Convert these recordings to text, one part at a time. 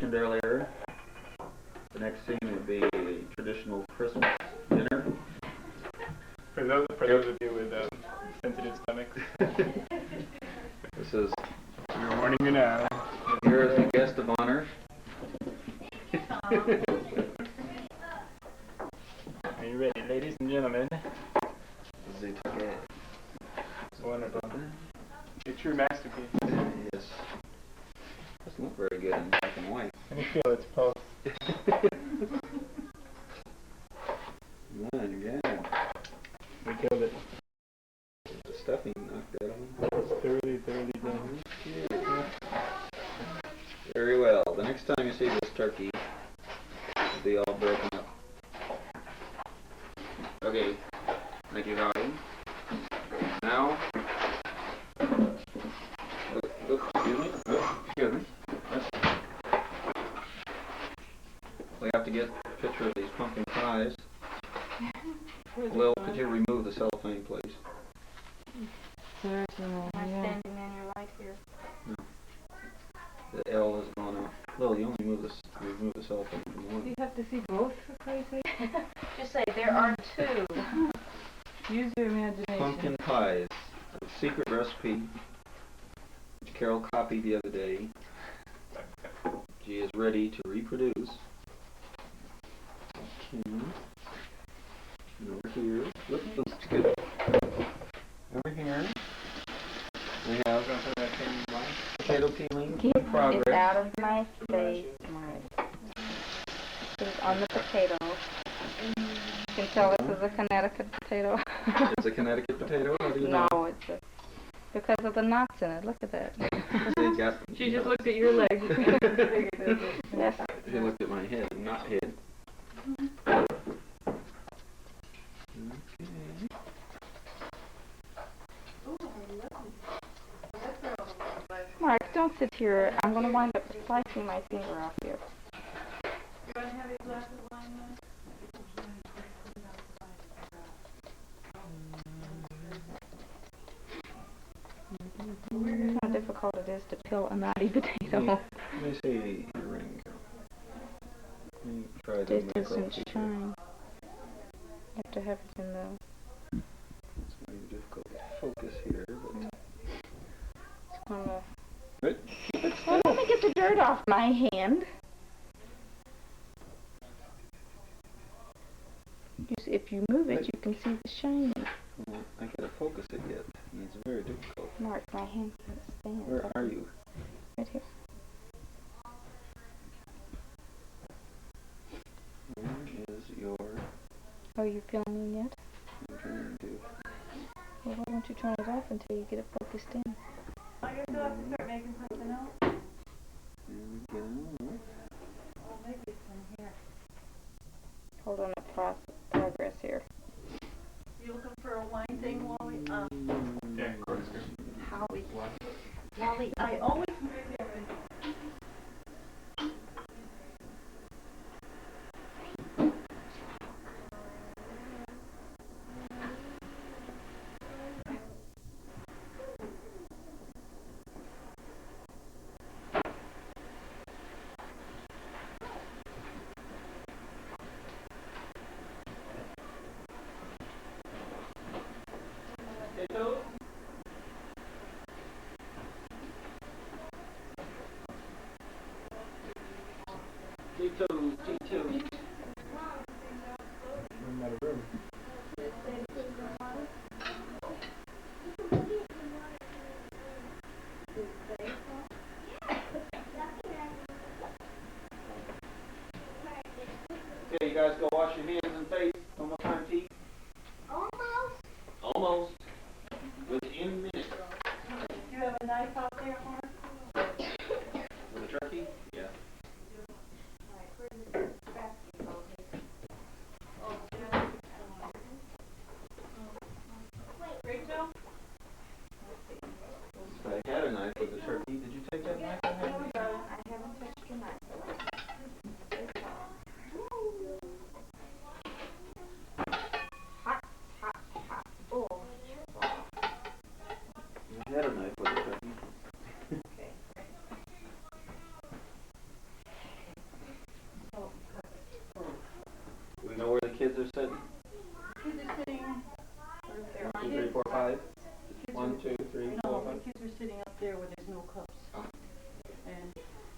mentioned earlier, the next scene would be a traditional Christmas dinner. For those of you with sensitive stomachs. This is We're warning you now. here is the guest of honor. Are you ready, ladies and gentlemen? This is a It's wonderful. A true masterpiece. Yes. Doesn't look very good in black and white. Let me feel its pulse. Yeah. We killed it. The stuffing knocked that on. It's thoroughly done. Okay. Very well. The next time you see this turkey, it'll be all broken up. Okay. Thank you, Howdy. Now, excuse me. We have to get a picture of these pumpkin pies. Lil, could you remove the cellophane, please? Am I standing in your light here? No. The L has gone out. Lil, you only remove the cellophane from one. You have to see both, for Christ's sake. Just say there are two. Use your imagination. Pumpkin pies. A secret recipe which Carol copied the other day. She is ready to reproduce. Okay. And over here. Look, looks good. Over here. We have potato peeling in progress. It's out of my face. It's on the potato. You can tell this is a Connecticut potato. It's a Connecticut potato? How do you No, know? it's because of the knots in it. Look at that. She just looked at your legs. Yes. She looked at my head, not head. Mark, don't sit here. I'm going to wind up slicing my finger off here. You want to have a glass of wine now? How difficult it is to peel a knotty potato. Let me see your ring. Let me try the This macro doesn't feature. shine. You have to have it in the... It's going to be difficult to focus here, but... It's going to... Good. Well, let me get the dirt off my hand. If you move it, you can see the shining. Well, I gotta focus it yet. It's very difficult. Mark, my hand can't stand. Where are you? Right here. Where is your... Oh, you're filming yet? I'm trying to... Well, why don't you turn it off until you get it focused in? I guess you'll have to start making something else. There we go. Well, maybe it's from here. Hold on a progress here. You looking for a wine thing, Wally? Yeah, of course. Howie. Wally, I always... Tito. I'm out of room. Okay, you guys go wash your hands and face. Almost time to eat? Almost. Within minutes. You have a knife out there, Mark? With a turkey? Yeah. Rachel? I had a knife with the turkey. Did you take that knife? I haven't touched your knife. sitting? Kids are sitting, they're 1, 2, 3, 4, 5. Kids 1, 2, 3, 4, No, 5. the kids are sitting up there where there's no cups. Oh. And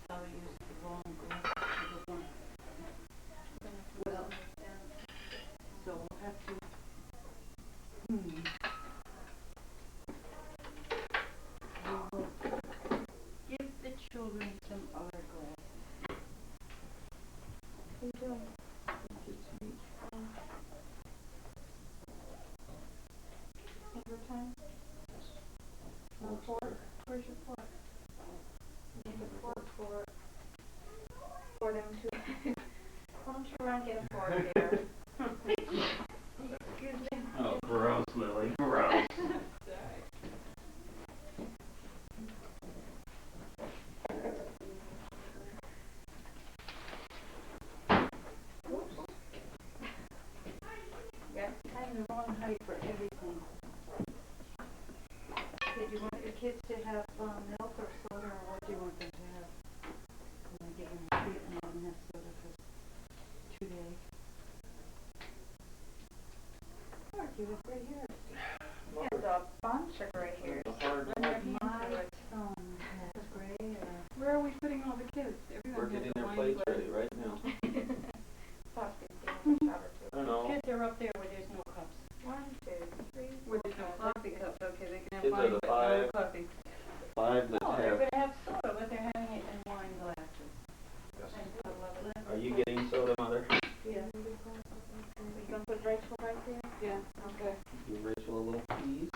I used the wrong glass for the one. Well, so we'll have to, we will give the children some other glass. What are you doing? Number 10? No fork? Where's your fork? Need a fork for them to. Why don't you run and get a fork there? Excuse me. Oh, gross, Lily. Gross. Yeah, I'm the wrong height for everything. Did you want your kids to have milk or soda, or what do you want them to have? I'm gonna give them a treat and let them have soda for 2 days. Mark, you look right here. Yeah, the bunch of gray hairs. That's great. Where are we putting all the kids? We're Everyone has getting a their wine plates glass. ready right now. Possibly a shot or two. I don't know. Kids are up there where there's no cups. 1, 2, 3, 4, Where there's no coffee cups, okay, they can have Kids are wine, the but five. no coffee. 5 that No, they're have. gonna have soda, but they're having it in wine glasses. Are you getting soda, Mother? Yeah. Are you gonna put Rachel right there? Yeah, okay. Give Rachel a little piece.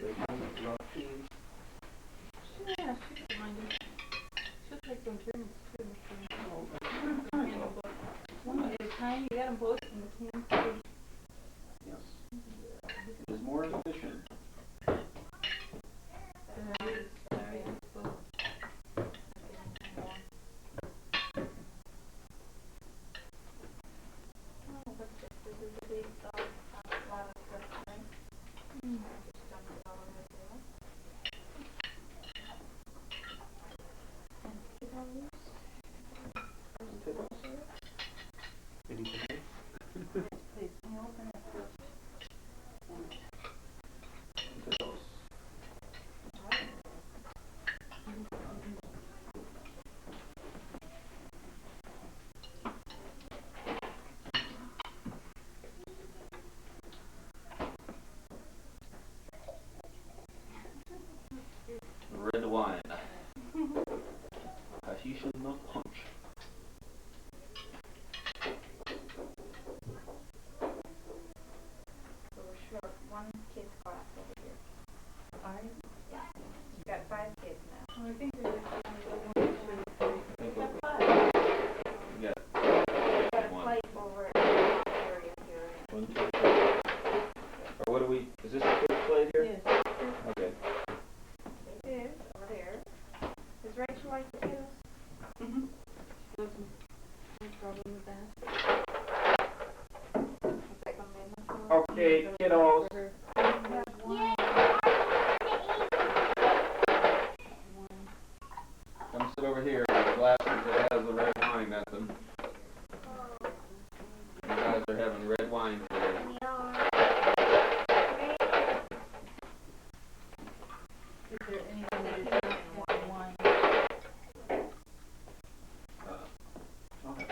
Rachel, love cheese. Yeah, she can mind it. She'll take some drinks too. One at a time, you got them both in the can too. Yes. It is more efficient. Oh, what's this? This is a big dog. A lot of stuff, right? Just dump it all over there. And get all loose. Anything? Please, can you open it first? Potatoes. Red wine. Tahitian milk punch. So we're short 1 kid's class over here. 5? Yeah. You've got 5 kids now. Oh, I think there's a 1, 2, 3. I think Got we're- 5. we got We've got a one. plate over at the area here. 1, 2, 3. Or what do we? Is this a quick plate here? Yes. Okay. It is over there. Does Rachel like potatoes? Mm-hmm. No problem with that. Is that gonna be enough for her? Okay, kiddos. Come sit over here. The glasses that has the red wine at them. You guys are having red wine today. Is there anything that is not white wine? Okay.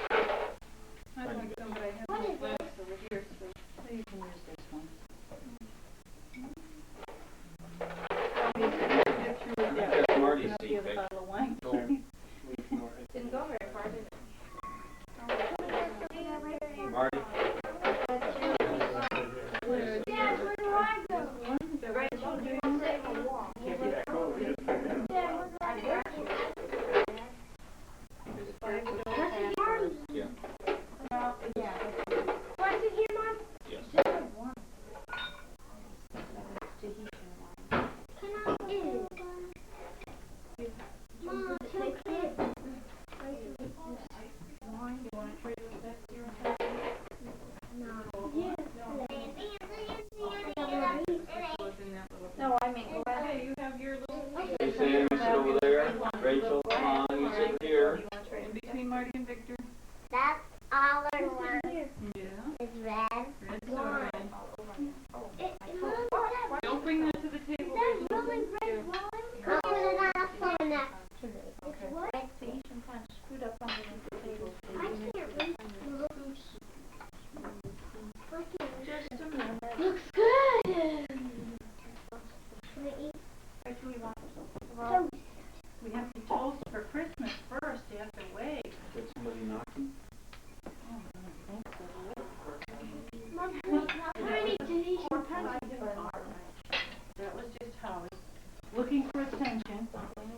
I'd like some, but I have no glass over here, so you can use this one. Get through with that. That's Marty's Open up the seat, other Vic. bottle of wine. Go. Didn't go very far, did it? Marty. Dad, where do I go? Rachel, do you want to take a walk? Can't be that cold. There's 5 adults. Yeah. No, yeah. Yes. Tahitian wine.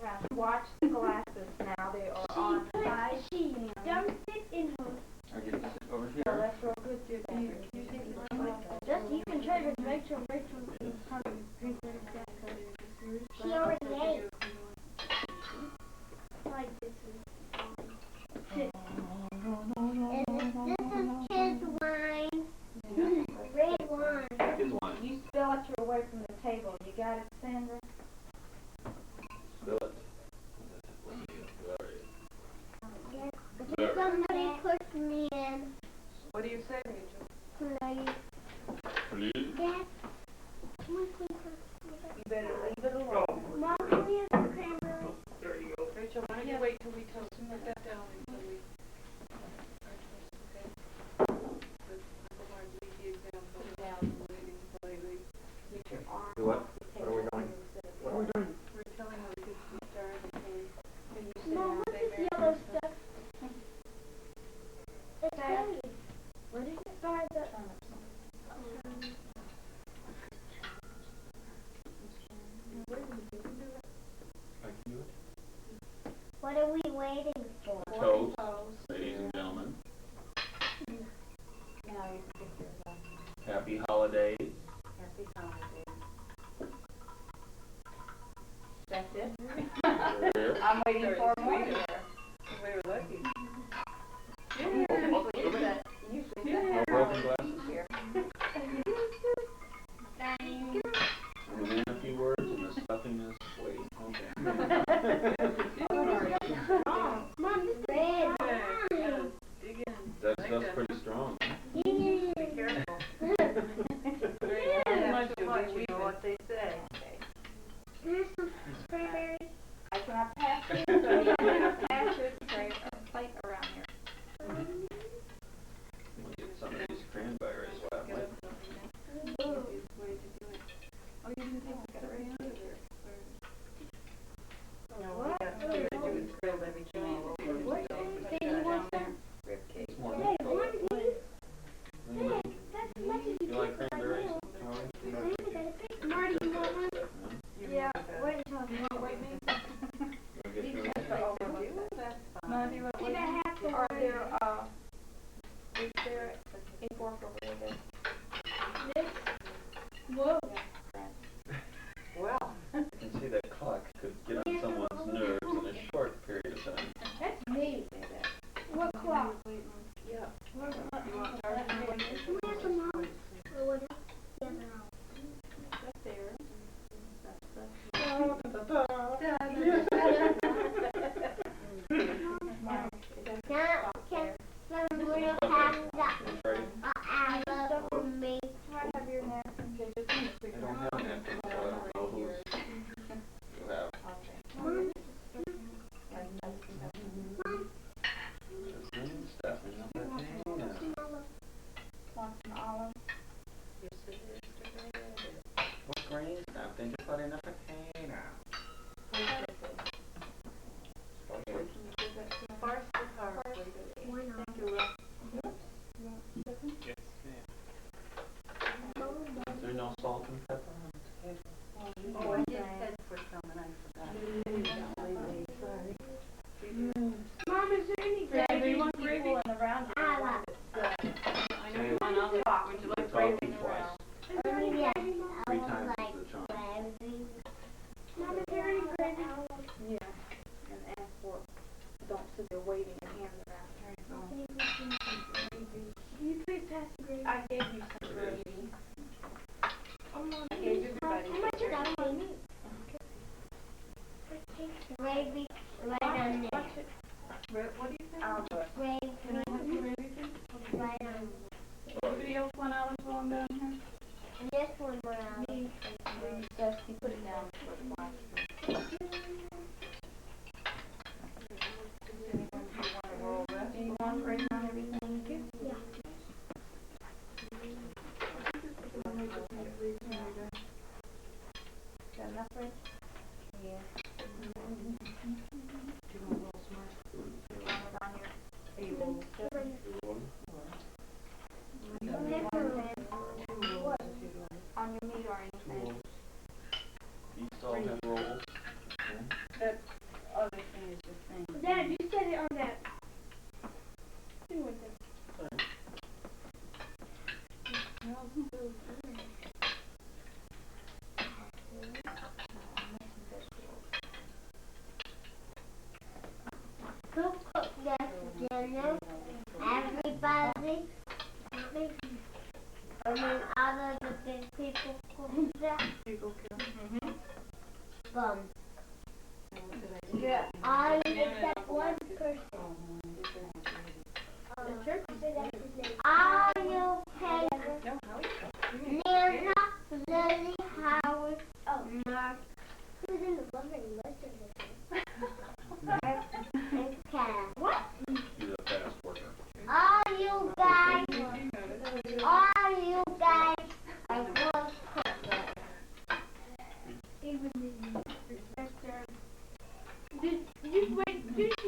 around. Watch the glasses now. They are on 5 p.m. Dumped it in her. I get to sit over So here. that's real good too. Just you can try with Rachel. She already ate. Like this is. And this is kids wine. Red wine. Kids wine. You spill it away from the table. You got it, Sandra? Spill it. Alright. Somebody push me in. What do you say, Rachel? Please. Dad, come on, please. You better leave it alone. Mom, can we have some cranberry? Rachel, why don't you wait till we tell us to put that down until we Do what? What are we doing? What are we doing? We're telling her to start and can you sit Mom, down? what's They this very yellow nice stuff? It's heavy. Where did you By the... I can do it. What are we waiting for? Toast, ladies and gentlemen. Now you can get yours on. Happy holidays. Happy holidays. That's it? Here. I'm waiting for more Sweet. there. We were lucky. Usually No that's broken glasses. here. And then a few words and the stuffing is waiting. Okay. Mom, this is red Good. Dig in. That Like stuff's that. pretty strong. Be careful. Not too much, you know what they say. Here's some cranberries. I cannot pass this, so you cannot pass this tray or plate around here. We'll get some of these cranberries. Wow. Get up and down. Easiest way to do it. Oh, you didn't think we got it right under there? No, we got to do is grilled everything all over. What? So put Then that you want down some? there. Rib cage. It's more Hey, than one of these? Anybody? That's as much as You like cranberries? Charlie? Marty, you want one? Yeah, What are you talking about? Wanna get through it? That's fine. Monty, what Did I have to are worry? there, is there a fork over there? This? Whoa. Well, You can see that clock could get on someone's nerves in a short period of time. That's me. What clock? yeah. Where's my... You want ours? Where's the mom? Or what? Yeah, no. That's there. Now, can someone have That's right. the apple for me? I have your napkin. They just need to I don't have an napkin, so I don't know who's you have. Mom, That's green stuffing, not that thing. Want some olive? What green stuffing? Just put in a potato. Okay. Farce the car, please. why not? Thank you, Will. Yes, ma'am. Is there no salt and pepper on the table? Oh, I did head for some and I forgot. Sorry. Mom, is there any Yeah, gravy? you want gravy? In the round. I love I know you want olive. Would you like Salty gravy? twice. Is there any gravy, Mom? 3 times is the charm. Gravy. Mom, is there any gravy? Yeah. And ask for it. Don't sit there waving your hands around. Can you please pass the gravy? I gave you some gravy. I gave everybody. How much is that? Gravy right on there. What do you think? Gravy Can I have some gravy, please? right on Anybody else want olive oil down here? there. This one brown. Dusty, put it down for a while. Do you want gravy on everything? Yeah. Got enough, Rich? Yeah. Yeah, I except one person. The church said that's his name. Are you Pedro? Nana, Lily, Howard, Mark. Who's in the loving list of and Kat. What? You're a fast worker. Are you guys are one person? Even the inspector. Did you wait? Did you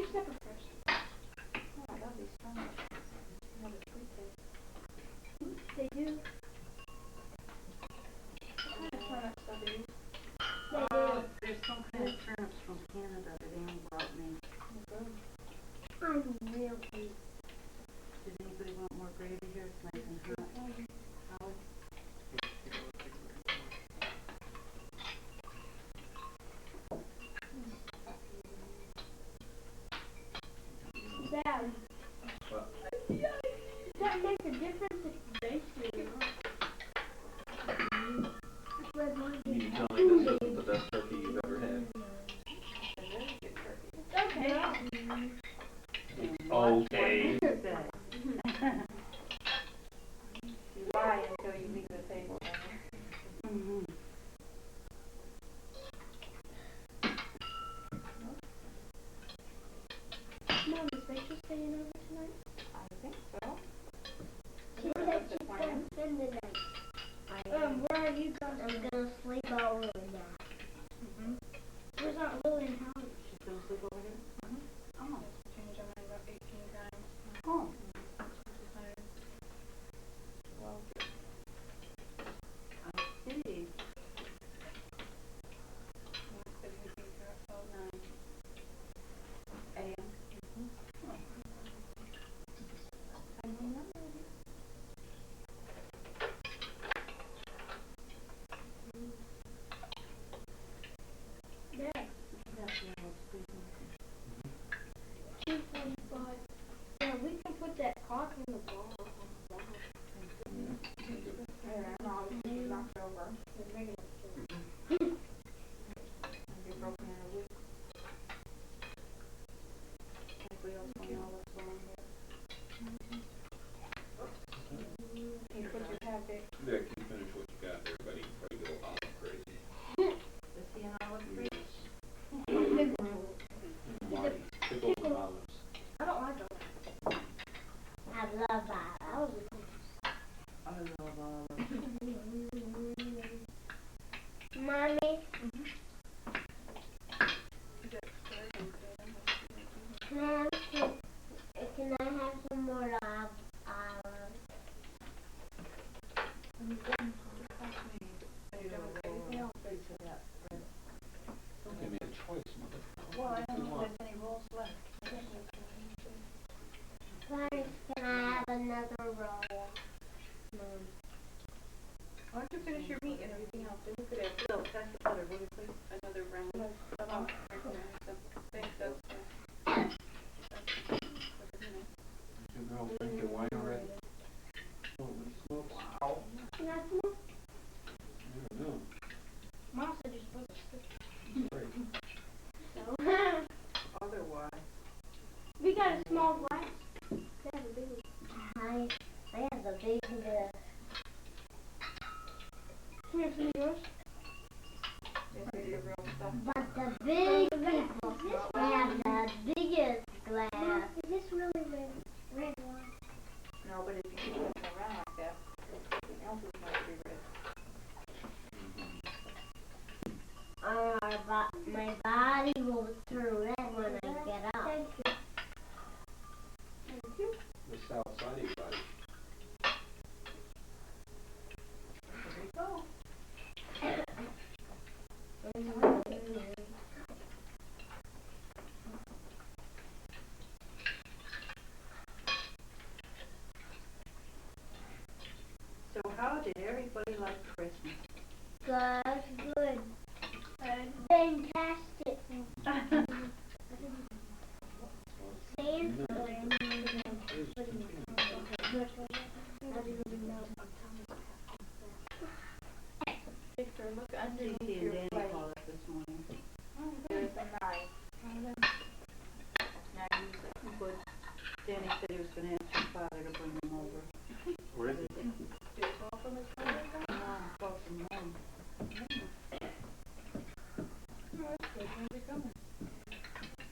when are they coming?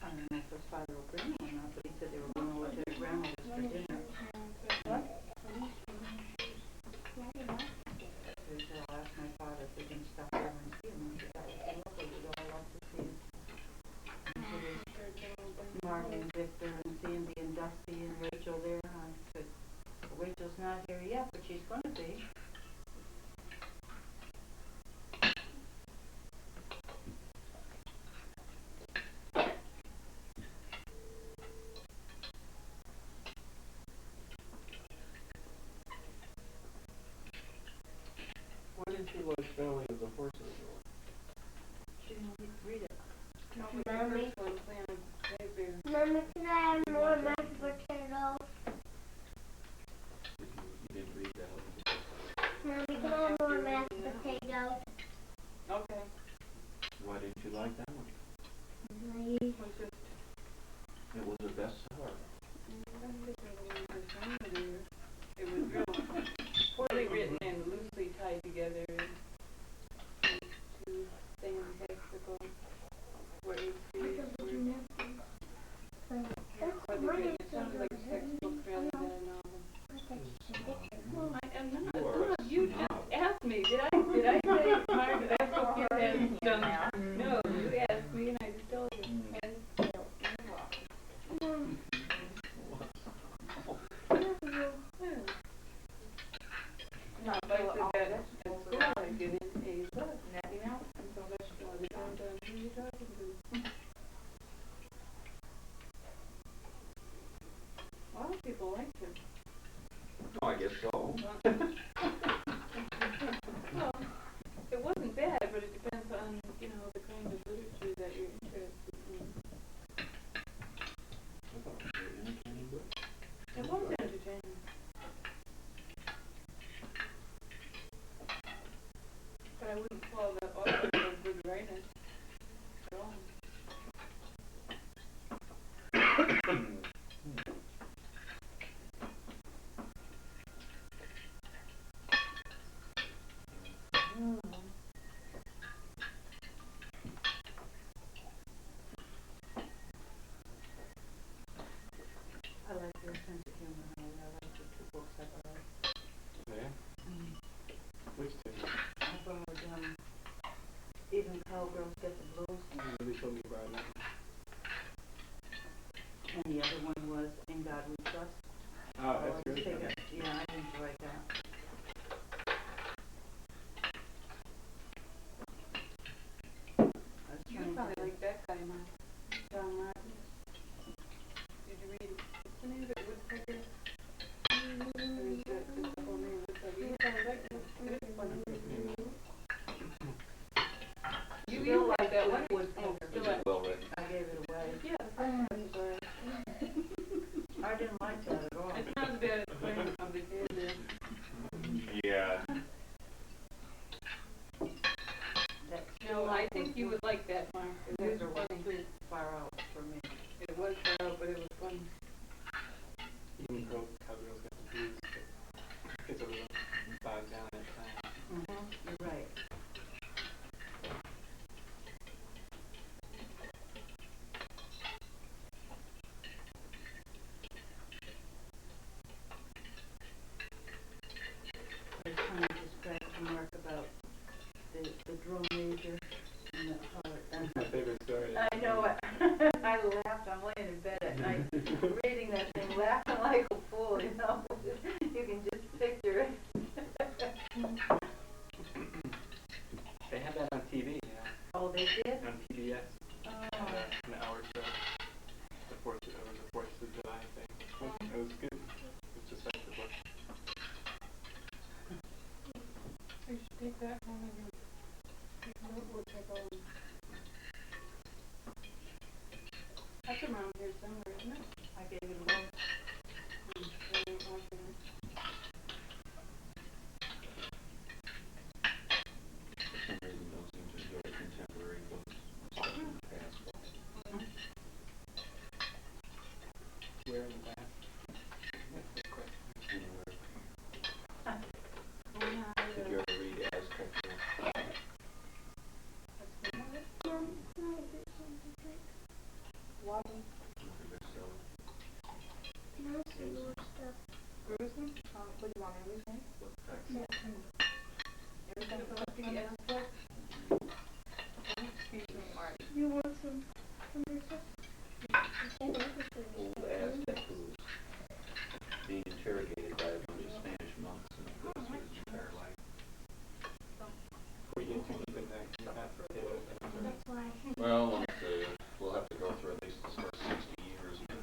I don't know if his father will bring them or not, but he said they were going over to their grandmother's for dinner. What? So he said, I'll ask my father if we can stop over and see him. I said, that would be lovely, we'd all love to see him. And so there's Marty and Victor and Sandy and Dusty and Rachel there. I said, Rachel's not here yet, but she's going to be.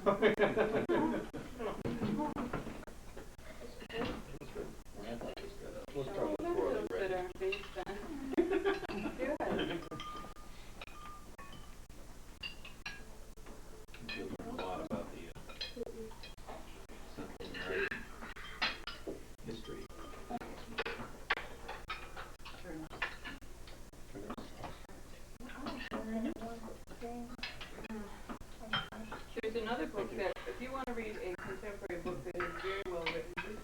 Let's start with Florida. That are based on. Good. You'll learn a lot about the Central American history. There's another book that, if you want to read a contemporary book that is very well written,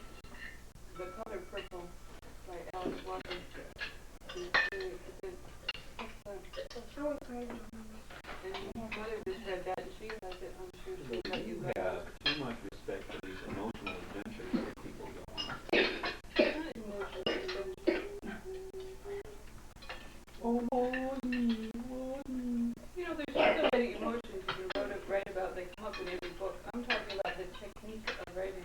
The Color Purple by Alice Walker. And mother just read that, and she has it. I'm sure she'll let you You go. have too much respect for these emotional adventures that people go on. Not emotional, you know, there's so many emotions you can write about that come up in every book. I'm talking about the technique of writing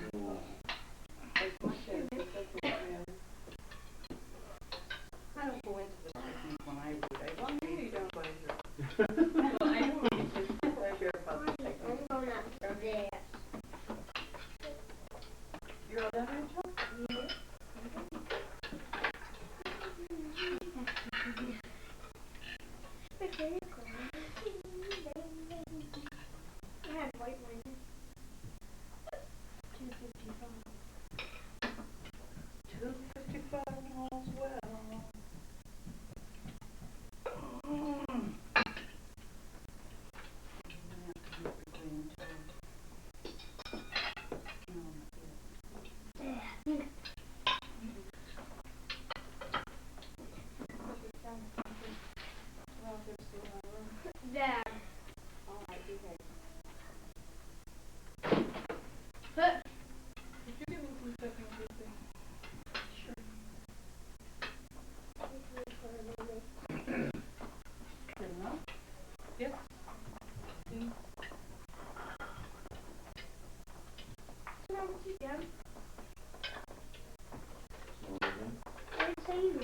as much as the subject matter. I don't go into the technique when I read. I well, maybe you don't. Pleasure. Well, I know it's just pleasure about the technique. I'm going up there. You're all done, Rachel? I had white one. 255. 2:55 all's well. There. All right, behave. Huh. Could you give me some stuffing Tuesday? Good enough? Yes. See? No, yeah. So again, What say you?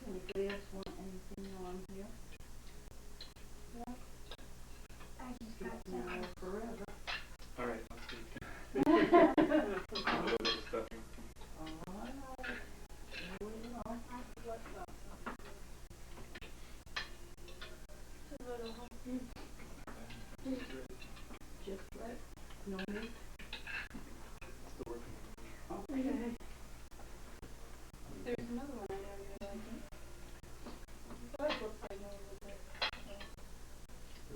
Anybody else want anything while I'm here? I just got Now some. or forever. Alright, let's see. A little bit of stuffing. All right. Here we go. Just right. No meat. Still working on it. Okay. There's another one I know you like. What books I know with it?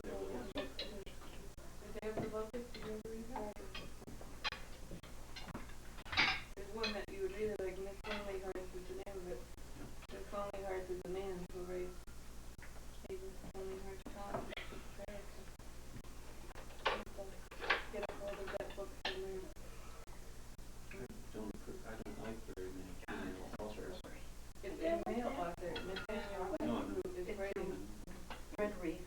The Day of the Locust, did you ever read that? There's one that you would really like, Miss Lonely Hearts is the name of it. Miss Lonely Hearts is a man who raised Miss Lonely Hearts Tom. Get a hold of that book somewhere. I don't like very many female authors. It's a male author, Nathaniel No, West, who is writing Red Reef.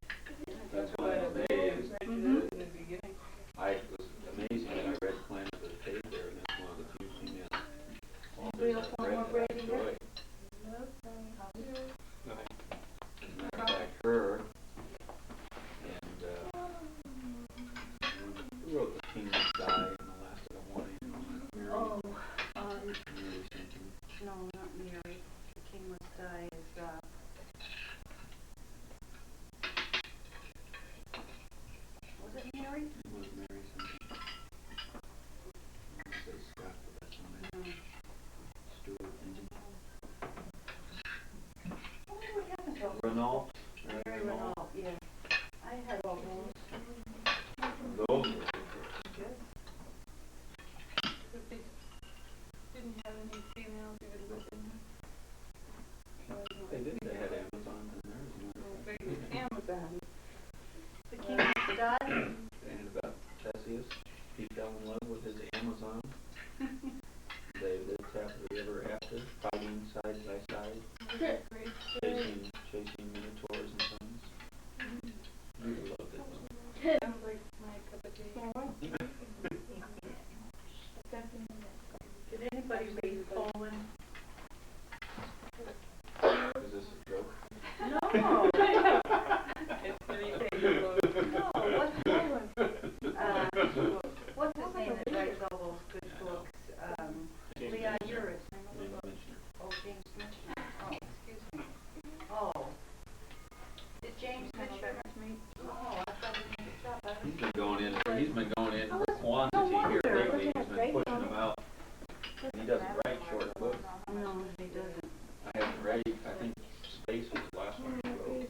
That's What why a I'm very amazed. prejudice in the beginning. I was amazing that I read Planet of the Cave there, and that's one of the few female Anybody else authors want I've read more that I Brady enjoy. yet? Nothing. As a matter of fact, her and who wrote The King Must Die and The Last of the Morning? Mary, Oh, Mary something. no, not Mary. The King Must Die is, was it Mary? It was Mary something. I want to say Scott, but that's not it. No. Stuart something. Oh, what happened to all Renault. Mary Renault, yeah. I had all those. Those were Good. But they didn't have any females even within them. They did. They had Amazon in there. Amazon. The King Must Die. And about Theseus. He fell in love with his Amazon. They lived happily ever after, fighting side by side, Great. chasing Minotaur Oh. It's 3 pages long. Oh, what's that one? What's his name that writes all those good books? James Leon Mitchell. Uris. Oh, James Mitchell. Oh, excuse me. Oh. Is James Mitchell? Oh, I thought he made it up. I He's was- been going in for quantity here lately. He's been pushing them out. And he doesn't write short books. No, he doesn't. I haven't read, I think Space was the last one he wrote.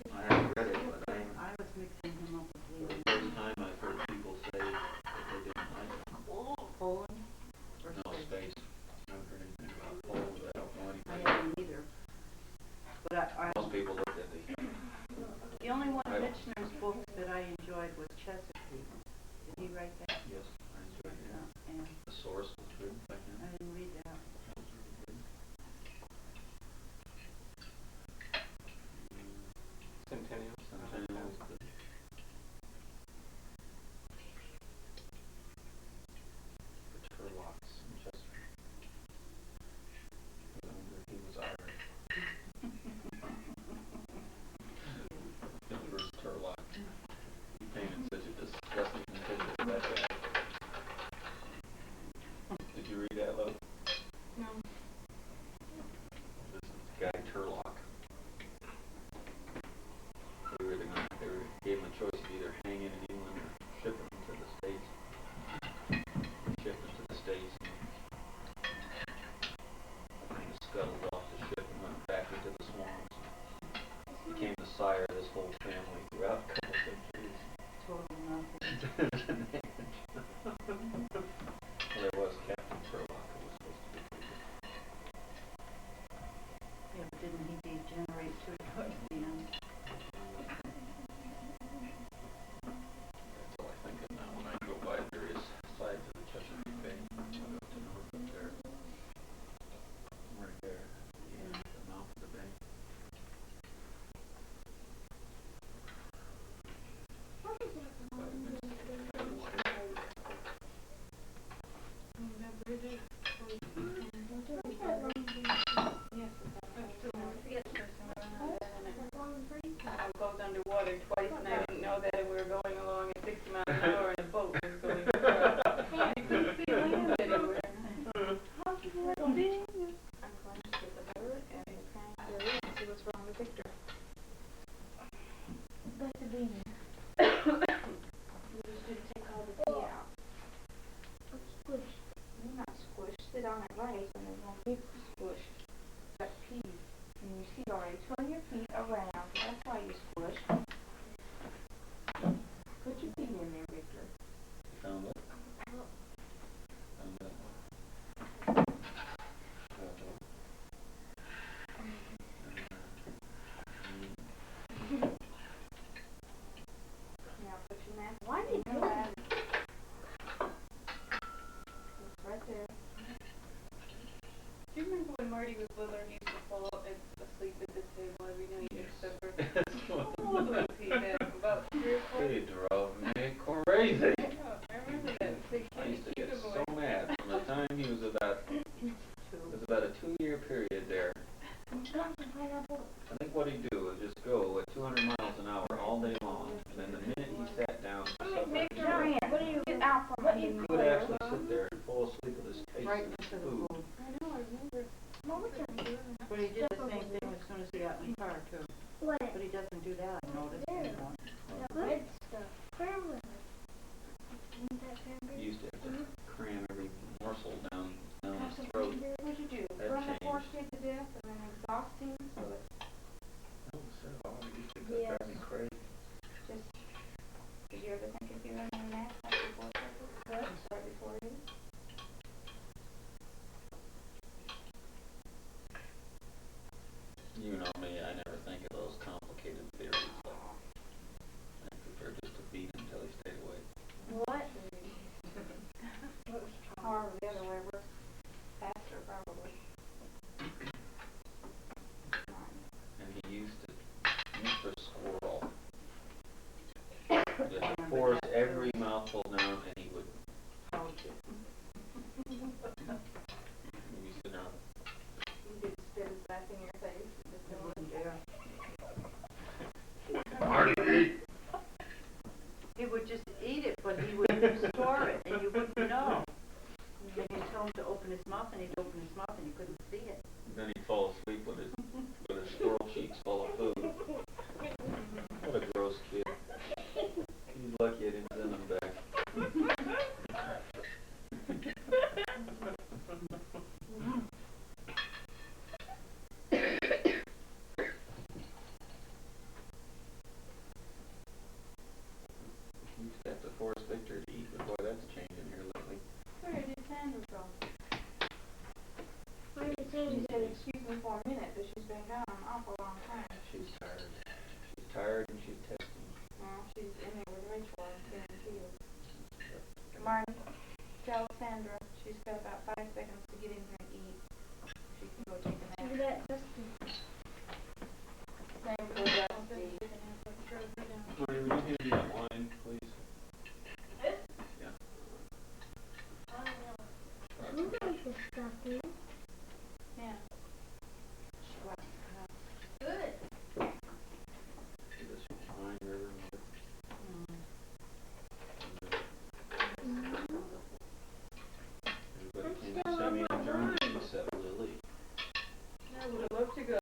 you go?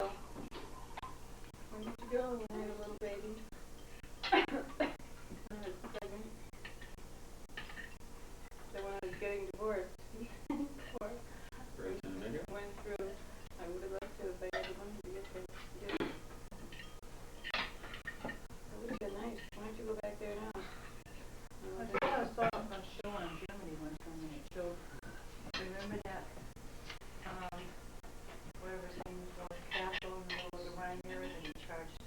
When did you go? When you had a little baby? When I was pregnant. So when I was getting divorced. Went through. I would have liked to if I had the money to get there. It would have been nice. Why don't you go back there now? I think I saw a show in Germany one time and it showed, remember that, whatever his name was, castle in the middle of the Rhine area and he charged.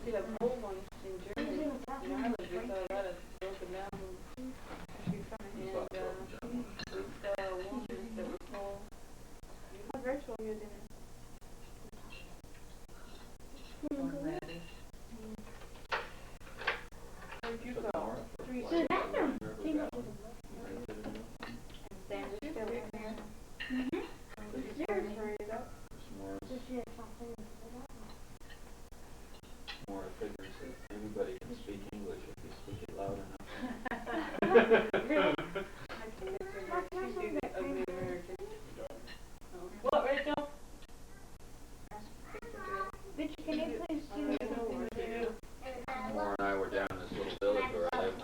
We have old ones in Germany. In Ireland, we saw a lot of broken down. And this woman that was whole. How virtual you're doing? One lady. Where'd you go? Three So that's them. Sandwich still in there? Did you hurry it up? More figures that anybody can speak English if you speak it loud enough. What, Rachel? Bitch, can you please do More and I were down in this little village where I lived. I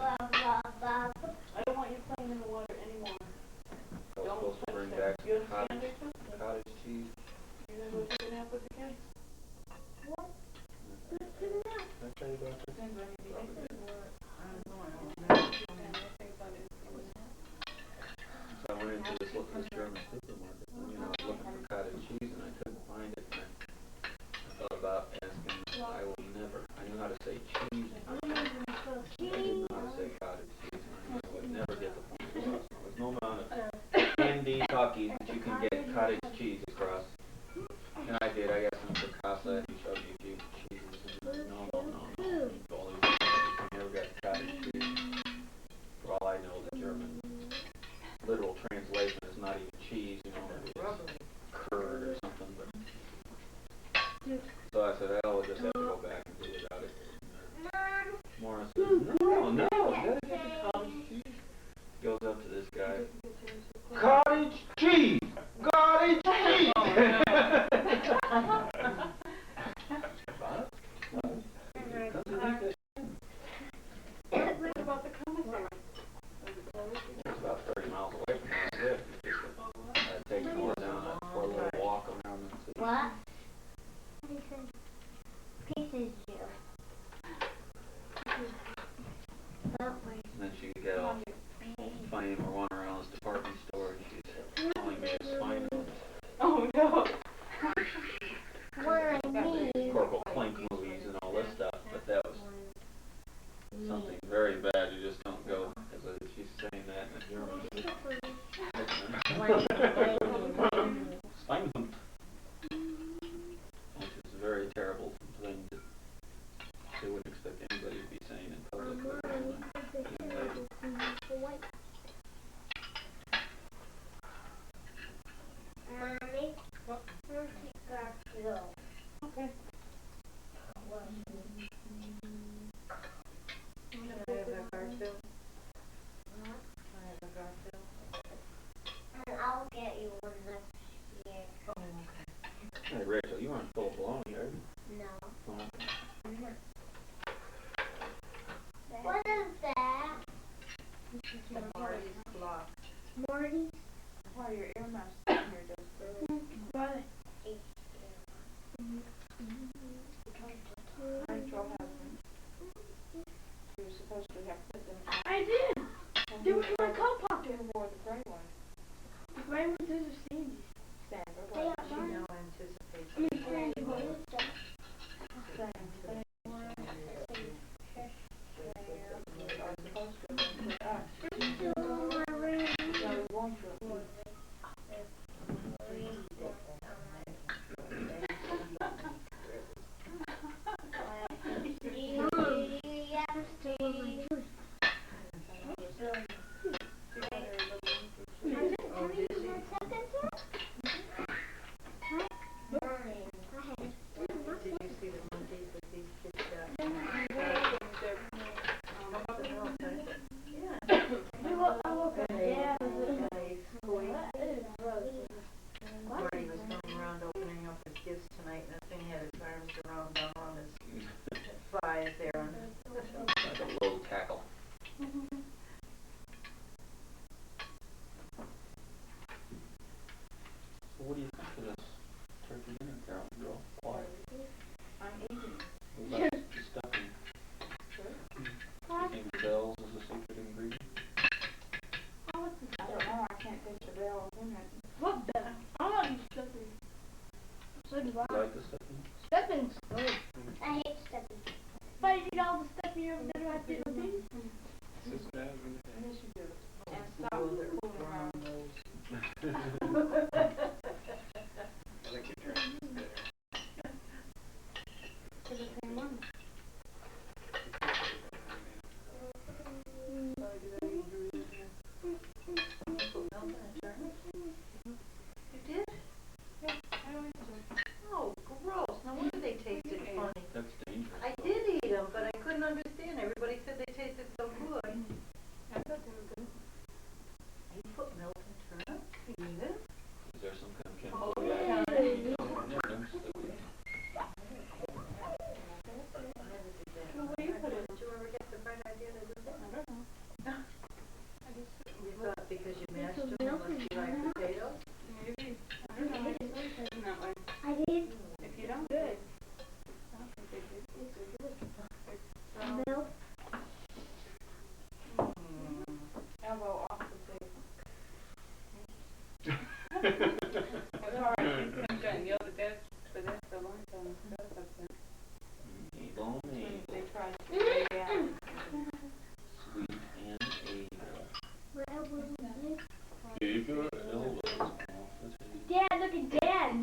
don't want you playing in the water anymore. I was supposed to bring back You some understand, Rachel? cottage cheese. You're gonna go take a nap with the kids? Did I tell you about this? So I went into this German supermarket and, you know, I was looking for cottage cheese and I couldn't find it. And I thought about asking, I will never, I knew how to say cheese. I didn't know how to say cottage cheese and I knew I would never get the point across. There was no amount of candy talkies that you can get cottage cheese across. And I did, I got some for Casa and he showed me a few cheeses and no. I never got cottage cheese. For all I know, the German literal translation is not even cheese, you know, it's curd or something, but so I said, we'll just have to go back and do without it. Morris says, no, you gotta get the cottage cheese. Goes up to this guy, cottage cheese! Cottage cheese! I think your turn is better. For the same one. You did? Yeah, I always do. Oh, gross. No wonder they tasted funny. That's dangerous. I did eat them, but I couldn't understand. Everybody said they tasted so good. I thought they were good. You put milk in turnip? You did? Is there some kind of Oh, chemical yeah. reaction? No, I never noticed that we. Well, what do you put in? Did you ever get the bright idea to do that? I don't know. I just, You thought because you mashed Some them, milk unless you like in potatoes? maybe, I don't know, I just always had them that way. I did If you don't, good. I don't think they do. milk. Elbow off the table. It's hard, you can try and yell at that, but that's the long time stuff like that. Evil me. They try to stay out. Sweet and evil. What elbow is this? Evil elbows off the table. Dad, look at Dad.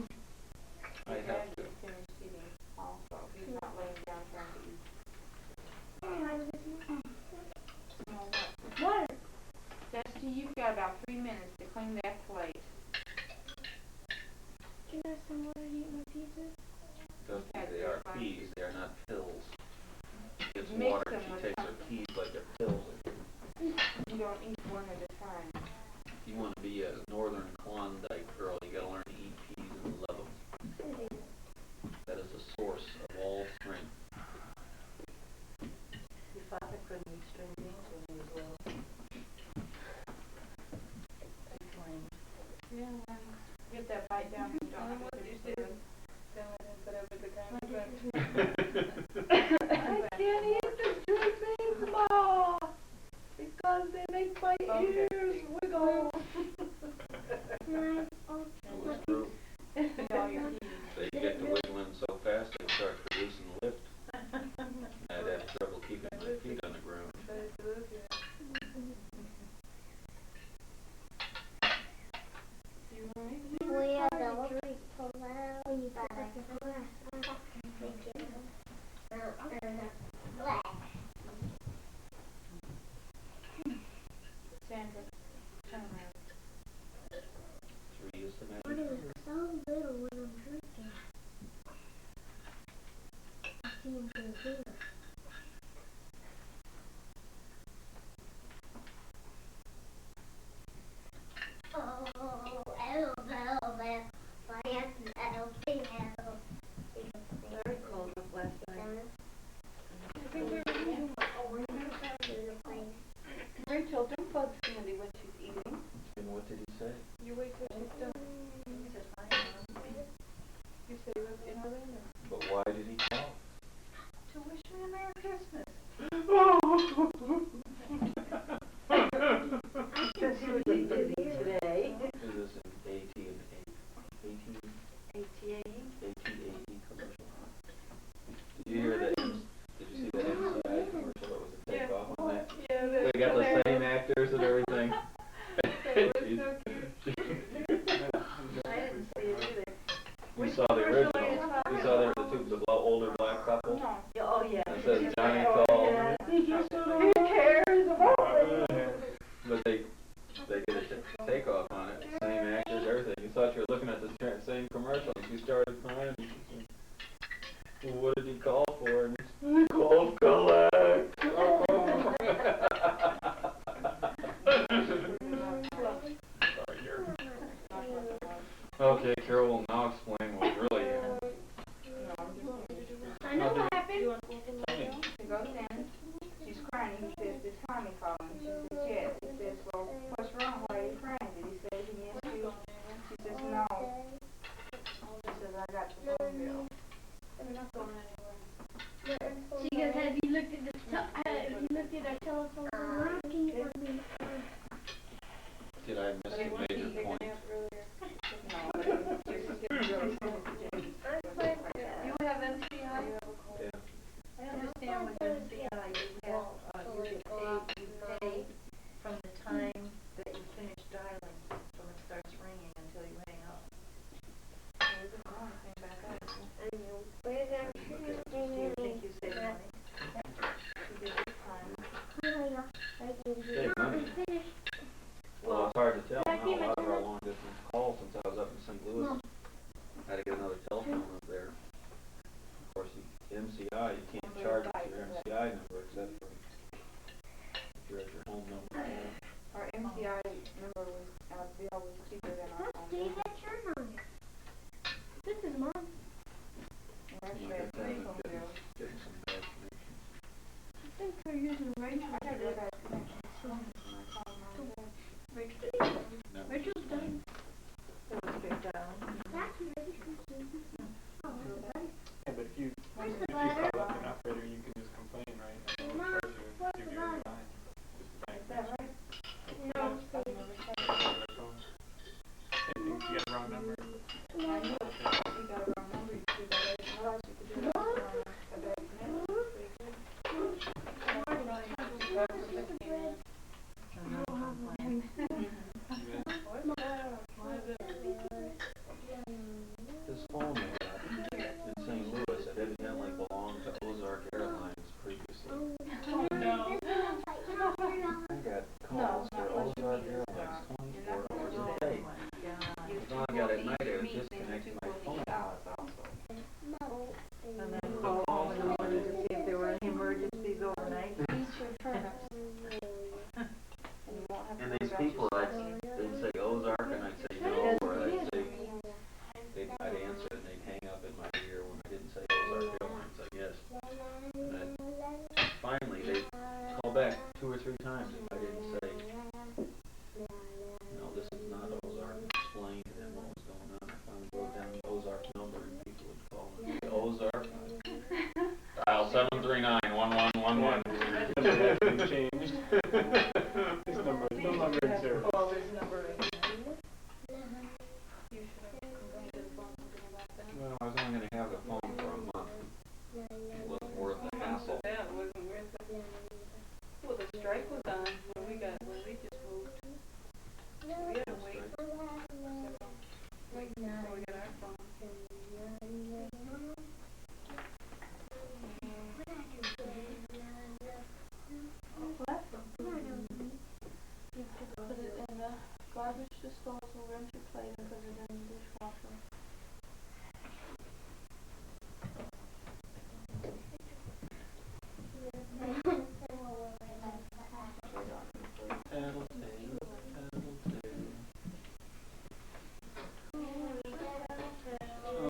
I have to. Finished eating also, he's not laying down trying to eat. What? Dusty, you've got about 3 minutes to clean that plate. Do you have some water to eat my pizza? Dusty, they are peas, they are not pills. It's Mix water, them she with takes her something. peas like they're pills. You don't eat one at a time. If you want to be a northern Klondike girl, you gotta learn to eat peas and love them. That is the source of all strength. Your father couldn't eat string beans when he was little. He claimed. Yeah, get that bite down and don't have to do it. Then we didn't put up with the kind I can't eat the string beans, Ma, because they make my ears wiggle. It was true. all your peas. They get to wiggling so fast, they start producing lift. I'd have trouble keeping my feet on the ground. You alright? We are the one pull out. Sandra, turn around. 3 is the Water magic is number. so little when I'm drinking. I seem to hear. Larry called up last night. Rachel, don't bug Sandy when she's eating. And what did he say? You wait till she's done. He said, "Hi, Mom." You say you live in Orlando. But why did he call? To wish me a Merry Christmas. Because he would be busy today. Is this an ATA. AT&T commercial? Did you hear that? Did you see that MCI commercial that was a takeoff on that? Yeah, They got the same actors and everything. It was so cute. I didn't see it either. You saw the original. You saw there the two, the older black couple. No. Yeah, oh, yeah. It says Johnny Oh, called. yeah. Who cares about it? But they did a takeoff on it. Same actors, everything. You thought you were looking at the same commercial, and she started crying. And she said, well, what did he call for? And he called collect. Sorry, dear. Okay, Carol will now explain what really happened. I know what happened. She goes in, she's crying, he says, "Did Tommy call?" And she says, "Yes." He says, "Well, what's wrong? Why are you crying? Did he say he missed you?" She says, "No." She says, "I got the phone bill." I'm not going anywhere. She goes, have you looked at our telephone? Did I miss They a want to major take a point? nap earlier. No, just get You got the wrong number. I knew you got a wrong number, you could do that. I didn't realize you could do that on a back net. This phone I got in St. Louis, it evidently belonged to Ozark Airlines previously. Oh, no. I got calls for Ozark Airlines 24 hours a day. As long as I got at night, I would disconnect my phone. And then call home in the morning to see if there were any emergencies overnight. And these people, they'd say Ozark, and I'd say no, or I'd answer and they'd hang up in my ear when I didn't say Ozark Airlines, I guess. And finally, they called back 2 or 3 times if I didn't say, no, this is not Ozark. Explain to them what was going on. I finally wrote down the Ozark number and people would call and say, Ozark? Dial 739-1111. The number has been changed. This number is no longer in service. Call this number again. Well, I was only going to have the phone for a month. It wasn't worth the hassle. That wasn't worth it. Well, the strike was on when we just moved. We had to wait several weeks before we got our phone. You could put it in the garbage disposal, rinse your plate, and put it in the dishwasher.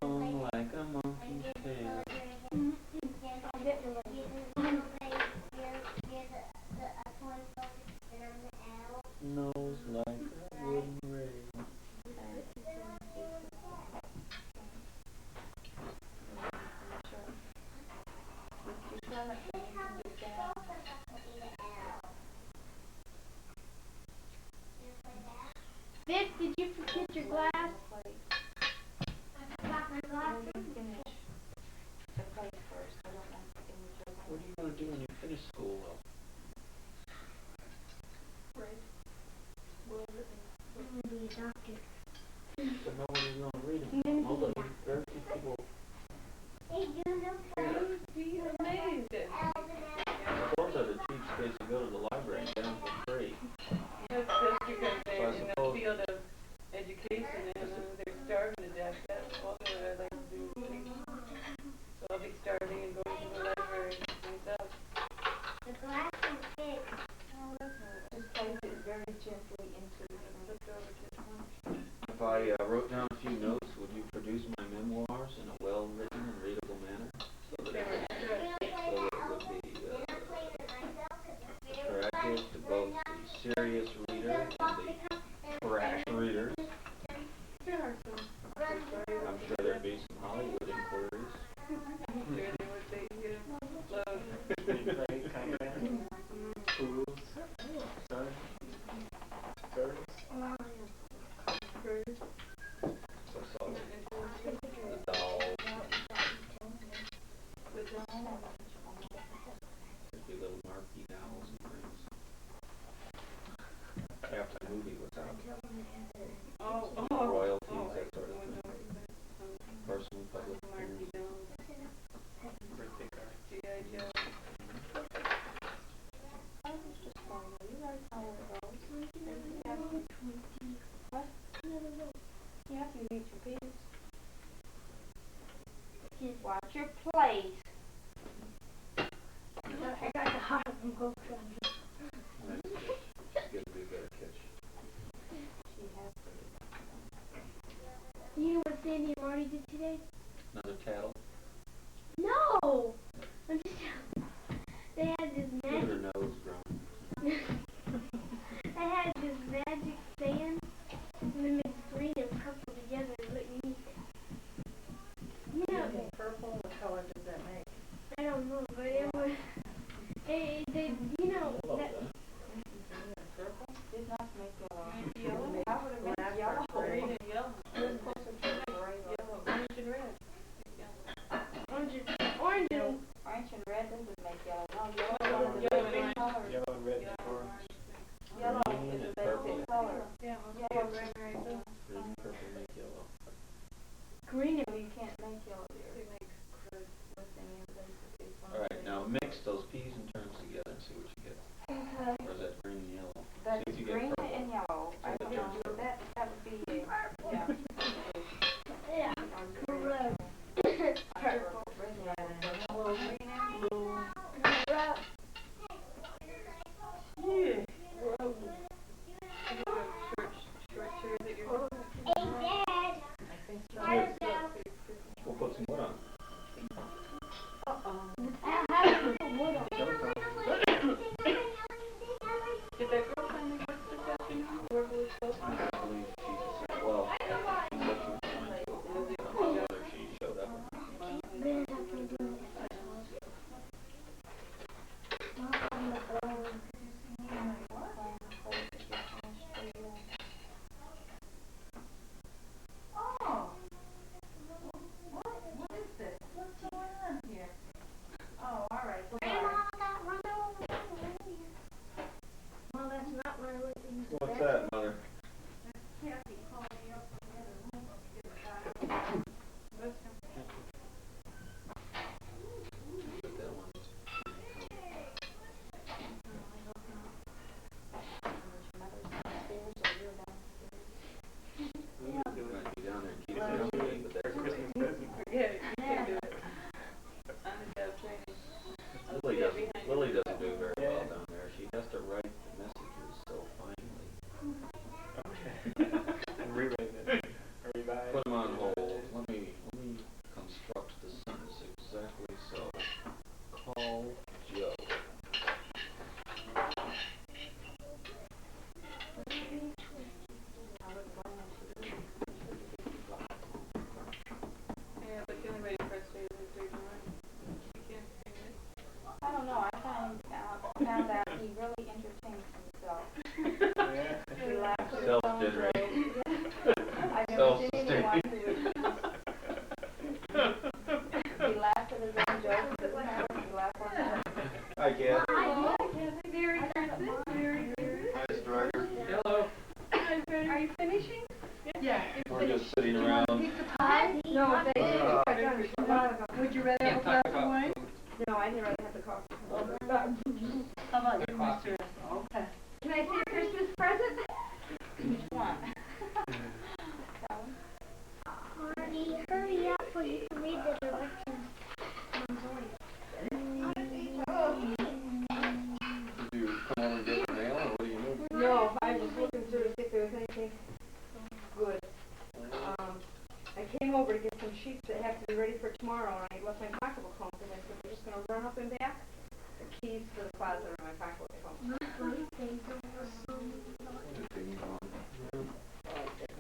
Oh, like a monkey's tail. Nose like a wooden rail. Vic, did you forget your glass? What are you going to do when you finish school, though? I'm gonna be a doctor. But nobody's going to read them. Nobody. Very few people. Hey, you know, Be amazed. Those are the cheap space to go to the library and get them for free. That's because they're in the field of education and they're starving to death. That's all that I like to do. So I'll be starving and going to the library myself. the glass is big. Just place it very gently into it and look over to the one. If I wrote down a few notes, would you produce my memoirs in a well-written and readable manner? So that it would be attractive to both the serious reader and the brash readers. I'm sure there'd be some Hollywood inquiries. Sure they would be love. Right, kind of. Fools. Son. Birds. So I saw the dolls. There'd be little marquee dolls and things. After the movie was out. Royalties, that sort of thing. Personal, public. Birthday card. G.I. Joe. You have to meet your peers. Watch your place. I got the heart and go from Nice catch. She's getting to be a better catch. She has to. You know what Sandy and Marty did today? Another tattle. No! I'm just they had this Look at her magic nose growing. they had this magic sand and they mixed green and purple together and looked neat. You know Purple, what color does that make?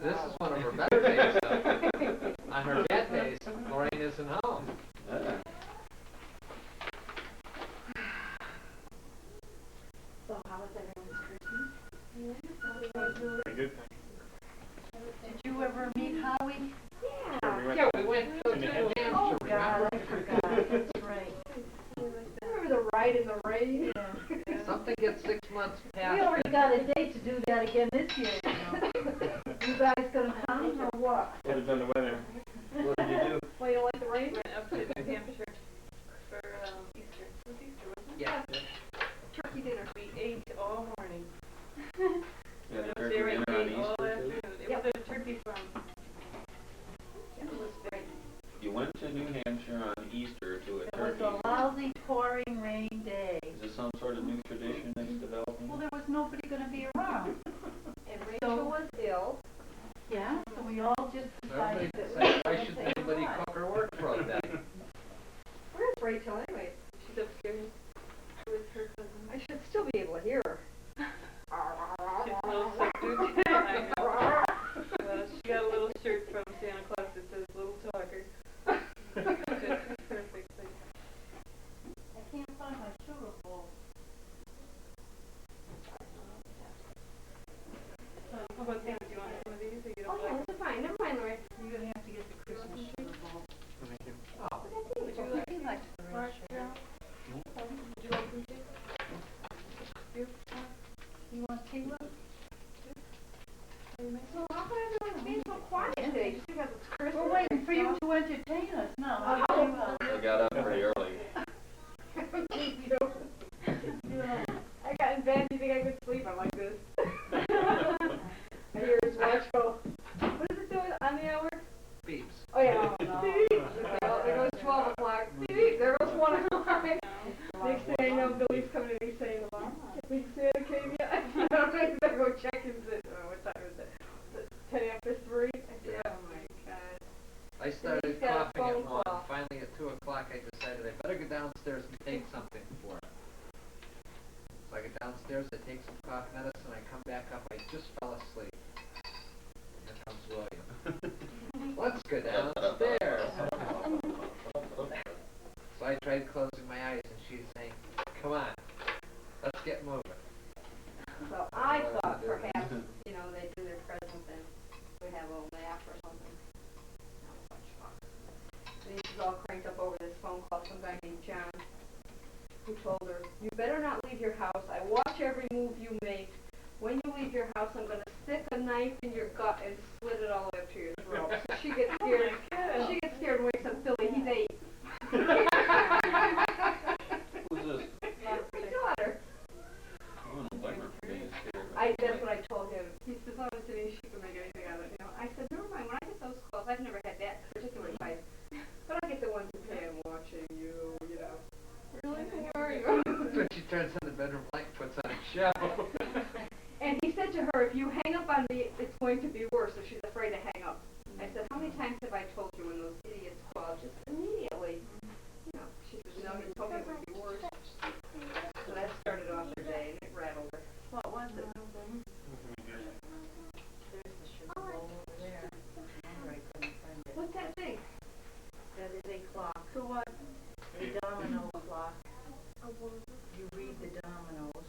This is one of her better days, though. On her bad days, Lorraine isn't home. So how was everyone's Christmas? Pretty good. Did you ever meet Howie? Yeah, we went to In the New Hampshire. Oh, Hampshire, God, remember? I forgot. That's right. Remember the ride in the rain? Something gets 6 months past. We already got a date to do that again this year, you know. You guys gonna come or what? What depends on the weather. What did you do? Well, you don't like the rain? Went up to New Hampshire for Easter. It was Easter, wasn't it? Yeah. Turkey dinner. We ate all morning. Yeah, Went the up turkey there and dinner on ate all Easter too? afternoon. It was a turkey farm. It was great. You went to New Hampshire on Easter to a It was turkey. a lousy pouring rain day. Is this some sort of new tradition that's developing? Well, there was nobody gonna be around. And Rachel was ill. Yeah, so we all just Everybody decided that we said, were why gonna should take anybody a ride. cook or work for a day? Where's Rachel anyway? She's upstairs with her cousin. I should still be able to hear her. She's a little subdued. I know. Well, she got a little shirt from Santa Claus that says "Little Talker." Fits perfectly. I can't find my sugar bowl. How about these? Do you want some of these, or you Oh don't yeah, like? these are fine. Never mind, Lori. You're gonna have to get the Christmas sugar bowl. Oh, Would you like? He likes the red Mark, sugar. Would you like some too? You? You want tea with? So how come everyone's being so quiet today? Just because it's Christmas? We're waiting for you to entertain us now. I got up pretty early. I got in bed. Do you think I could sleep? I'm like this. I hear his watch go. What is it doing on the hour? beeps. Oh yeah. Oh, no. There goes 12 o'clock. There goes 1 o'clock. Next thing I know, Billy's coming in and he's saying, "Big Santa came yet?" I better go check and say, what time is it? 10 after 3? I said, Yeah. oh my god. I started He's got a coughing phone at 1. call. Finally, at 2 o'clock, I decided I better go downstairs and take something for her. So I get downstairs, I take some cough medicine, I come back up, I just fell asleep. Here comes William. Let's go downstairs. So I tried closing my eyes, and she's saying, "Come on, let's get moving." So I thought perhaps, you know, they do their presents and we have a little nap or something. Not a bunch of fun. And she's all cranked up over this phone call, some guy named John, who told her, "You better not leave your house. I watch every move you make. When you leave your house, I'm going to stick a knife in your gut and slit it all the way up to your throat." So she gets scared. She gets scared and wakes up Billy. He's 8. Who's this? My daughter. I wouldn't blame her for being scared. That's what I told him. He says, "Oh, it's she can make anything out of it." You know, I said, "Never mind. When I get those calls, I've never had that particular type, but I get the ones that say I'm watching you. You know." Really? Who are you? When she turns on the bedroom light and puts on a show. And he said to her, "If you hang up on me, it's going to be worse." So she's afraid to hang up. I said, "How many times have I told you when those idiots call? Just immediately." You know, she says, "No, he told me it would be worse." So that started off their day, and it rattled her. What was it? There's the sugar bowl over there. Remember, I couldn't find it. What's that thing? That is a clock. So what? A domino clock. You read the dominoes.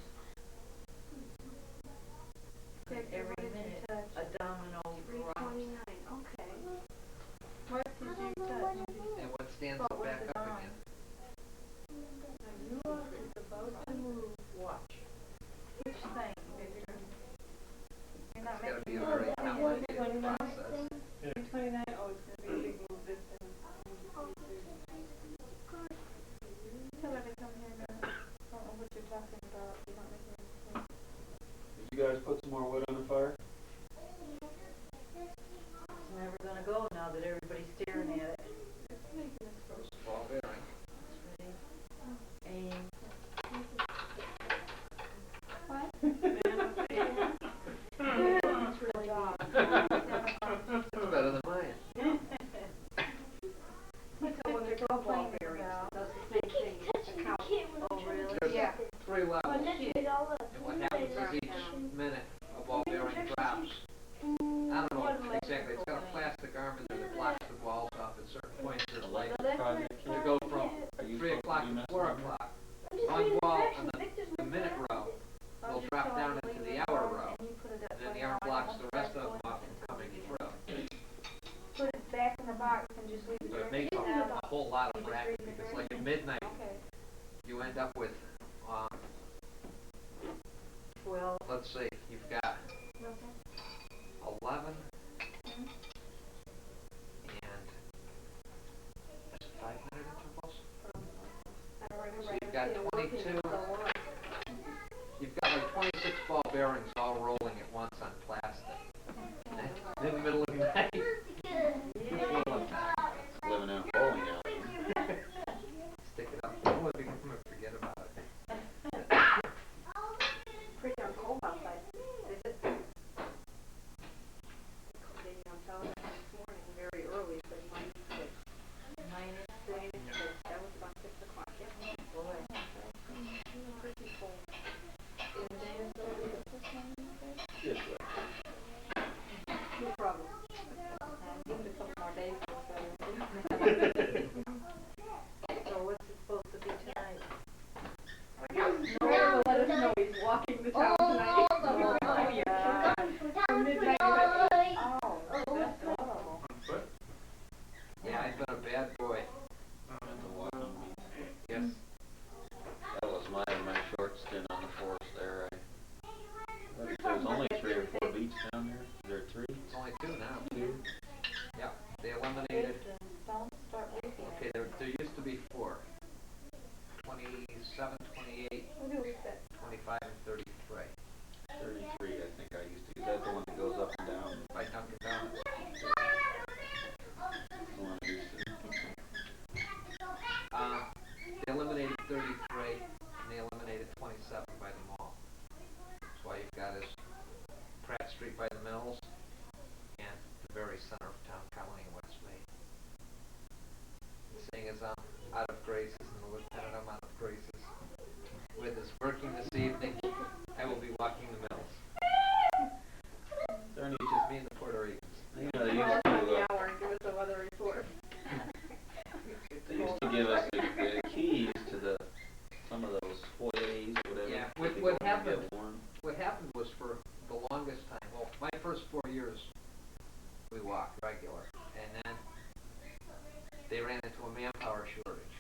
they ran into a manpower shortage,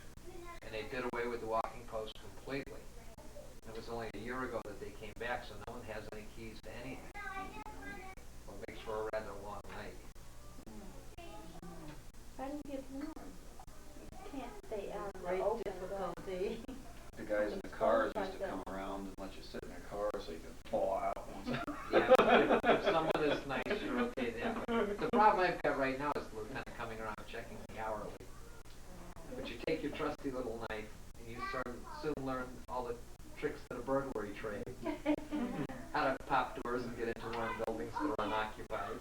and they did away with the walking post completely. It was only a year ago that they came back, so no one has any keys to anything. Well, it makes for a rather long night. How do you get to know him? You can't stay out in the Great open. difficulty. The guys in the cars used to come around and let you sit in their car so you could fall out. Yeah, if someone is nice, you're okay there. The problem I've got right now is the lieutenant coming around checking me hourly. But you take your trusty little knife, and you soon learn all the tricks of the burglary trade. How to pop doors and get into warm buildings that are unoccupied.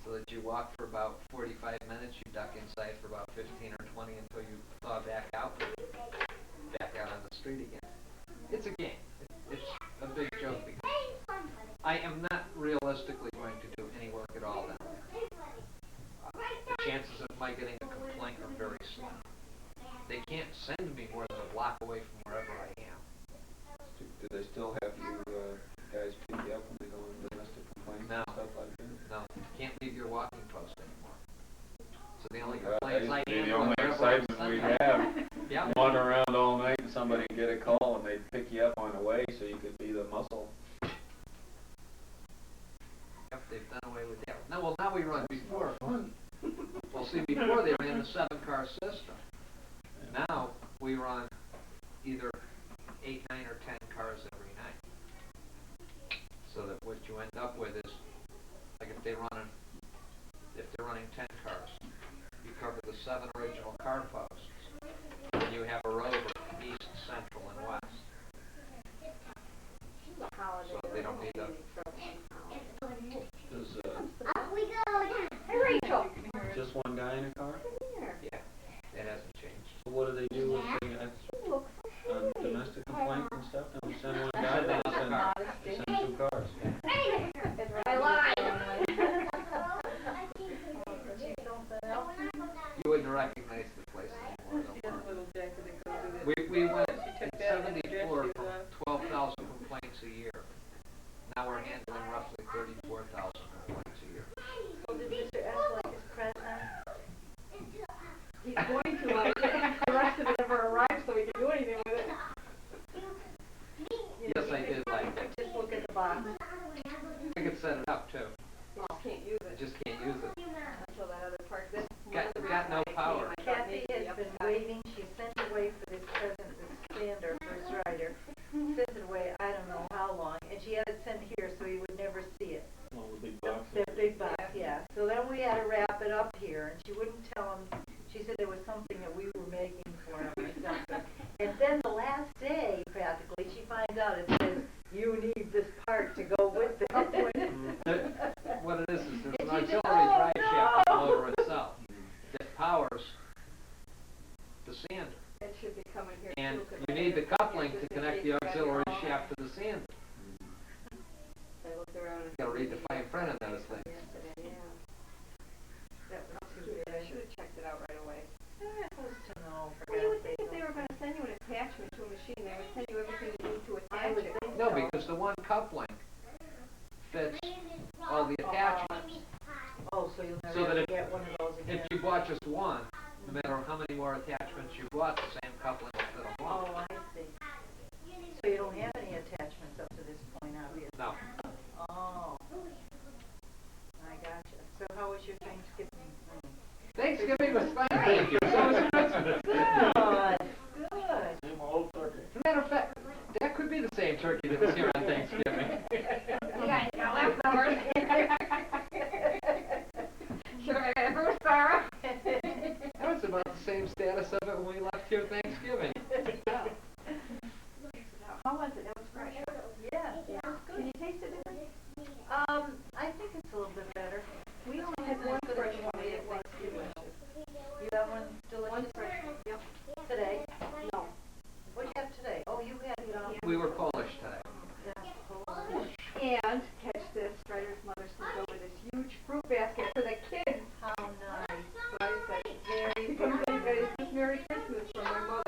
So that you walk for about 45 minutes, you duck inside for about 15 or 20 until you thaw back out on the street again. It's a game. It's a big joke because I am not realistically going to do any work at all down there. The chances of my getting a complaint are very slim. They can't send me more than a block away from wherever I am. Do they still have you guys pick you up when they go in domestic complaints No. and stuff like that? No, you can't leave your walking post anymore. So the only That complaints used I to be the handle only are excitement Sunday. we'd have. Yeah. Wander around all night and somebody would get a call and they'd pick you up on the way so you could be the muscle. Yep, they've done away with that. Now we run before. Well, see, before they ran the 7-car system. Now we run either 8, 9, or 10 cars every night. So that what you end up with is, like if they're running 10 cars, you cover the 7 original car posts, and you have a rover east, central, and west. So they don't need a. Does Up we go. Hey, Rachel. just one guy in a car? Yeah, it hasn't changed. So what do they do with the domestic complaints and stuff? Don't they send one guy, they send 2 cars. I lied. You wouldn't recognize the place anymore. She has a little jacket that goes with it. We went She in took that and dressed 74 you from up. 12,000 complaints a year. Now we're handling roughly 34,000 complaints a year. So did Mr. S like his present? He's going to like it. The rest of it never arrived, so we can do anything with it. Yes, I did like it. Just look at the box. I could set it up too. You just can't use I it just can't use it. until that other part. This Got no power. Kathy has been waiting, she sent away for this present, this Sander, First Rider. Sent it away, I don't know how long, and she had it sent here so he would never see it. Well, the big box. The big box, yeah. So then we had to wrap it up here, and she wouldn't tell him, she said it was something that we were making for him or something. And then the last day, practically, she finds out it says, you need this part to go with it. What it is there's an And she auxiliary said, "Oh, drive shaft on the no." motor itself that powers the sander. it should be coming here And too. 'cause you I need the just coupling to in connect case the I auxiliary get all- shaft to the sander. I looked around and. You gotta read the fine print on those things. Yesterday, yeah. That was too I good. should have checked it out right away. They're supposed to know, for Well, you would God's think sake. if they were going to send you an attachment to a machine, they would tell you everything you need to I attach would it. think No, so. because the one coupling fits all the attachments. Oh, so you'll So never that get one of those If again. you bought just one, no matter how many more attachments you bought, the same coupling will fit them all. Oh, I see. So you don't have any attachments up to this point, obviously? No. Oh. I gotcha. So how was your Thanksgiving? Thanksgiving was fine, thank you. So was Christmas. Good, good. Same old turkey. As a matter of fact, that could be the same turkey that was here on Thanksgiving. You guys got leftovers. Should I have ever, Sarah? That was about the same status of it when we left here Thanksgiving. How was it? It was fresh. Yeah. Can you taste it different? I think it's a little bit better. We only had one fresh one at Thanksgiving. You have one delicious? One fresh one, yep. Today? No. What'd you have today? Oh, you had, We were Polish today. And, catch this, Strider's mother sent over this huge fruit basket for the kids. how nice. So I said, Very, she comes very in, this is Merry Christmas from my mother.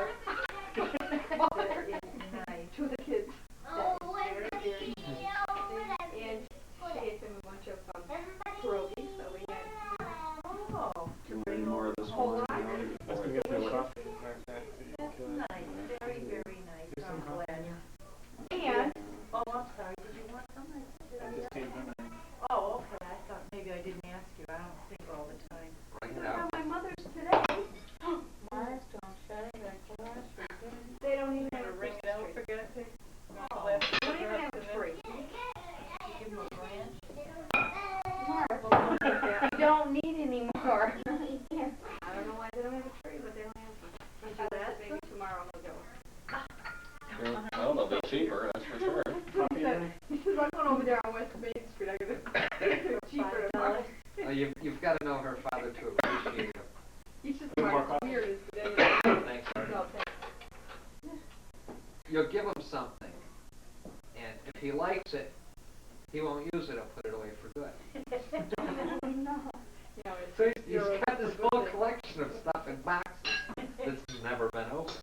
don't need any more. I don't know why they don't have a tree, but they don't have one. Maybe tomorrow they'll get one. Well, they'll be cheaper, that's for sure. He says, I'm going over there on West Main Street. I'm going to cheaper tomorrow. You've got to know her father to appreciate her. He's just More like coffee? weird today. Thanks, Artie. No, thanks. You'll give him something, and if he likes it, he won't use it. He'll put it away for good. No. You know, it's So he's got this whole collection of stuff in boxes that's never been opened.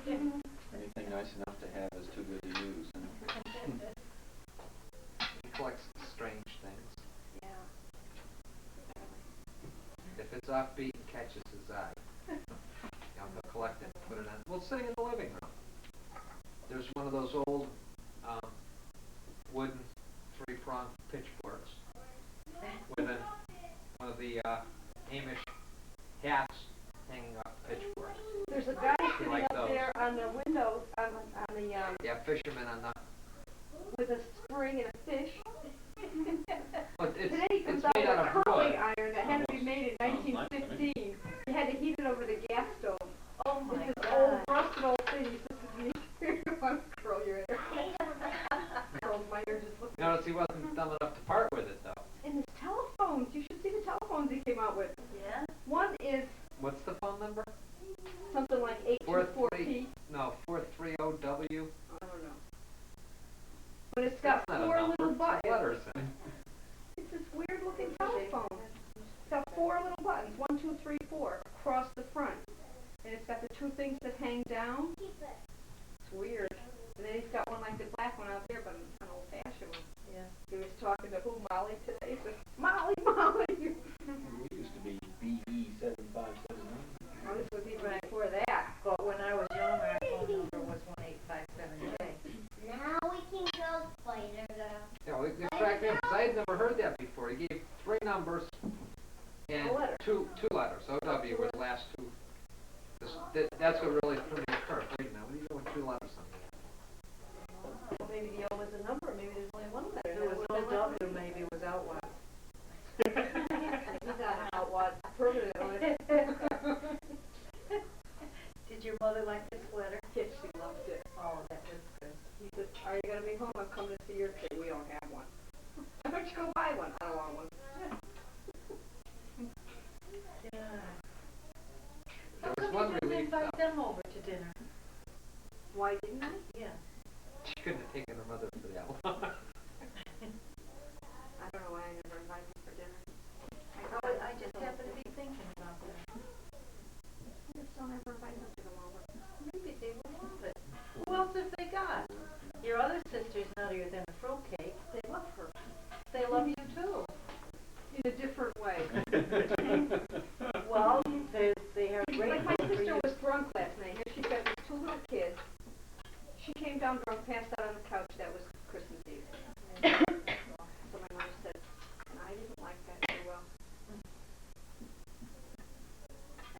Anything nice enough to have is too good to use. He collects strange things. Yeah. If it's offbeat and catches his eye, he'll collect it and put it on. Well, sitting in the living room. There's one of those old wooden three-pronged pitchforks with one of the Amish hats hanging off the pitchfork. There's a guy sitting like up those. there on the window, on the, Yeah, fishermen on the. with a spring and a fish. Well, Today he comes it's out made with out a of curling wood. iron that had to be made in 1915. You had to heat it over the gas stove. Oh my It's this God. old, rusted old thing. He says to me, "You want to curl your hair?" Curl my hair just looks. Notice he wasn't dumb enough to part with it though. And his telephones. You should see the telephones he came out with. Yeah? One is What's the phone number? something like 824P. No, 430W. I don't know. But it's got That's not a four number. little It's buttons. letters in it. It's this weird looking telephone. It's got four little buttons, 1, 2, 3, 4, across the front. And it's got the two things that hang down. It's weird. And then he's got one like the black one out there, but an old fashioned one. Yeah. He was talking to who, Molly today? He said, Molly, Molly. We used to be BE7579. Oh, this was even before that. But when I was younger, our phone number was 1857J. Now we can go spider down. Yeah, well, it cracked me up 'cause I had never heard that before. He gave 3 numbers and A letter. two letters. OW were the last two. That's what really threw me off. Wait a minute, what are you doing with 2 letters on that? Well, maybe the O was a number. Maybe there's only one letter. There was no W, maybe it was outward. He's on outward permanently. Did your mother like the sweater? Yes, she loved it. Oh, that was good. He says, are you going to be home? I'm coming to see your kid. We don't have one. Why don't you go buy one? I don't want one. Yeah. There How was come one you didn't relief invite though. them over to dinner? Why didn't I? Yeah. She couldn't have taken her mother for that one. I don't know why I never invited them for dinner. I just happened to be thinking about that. I just don't ever invite them to come over. Maybe they will love it. Who else have they got? Your other sister's nuttier than a fruitcake. They love her. They love you too. In a different way. Well, they are great Like my for sister you. was drunk last night. Here she's got these 2 little kids. She came down drunk, passed out on the couch. That was Christmas Eve. So my mom said, and I didn't like that very well.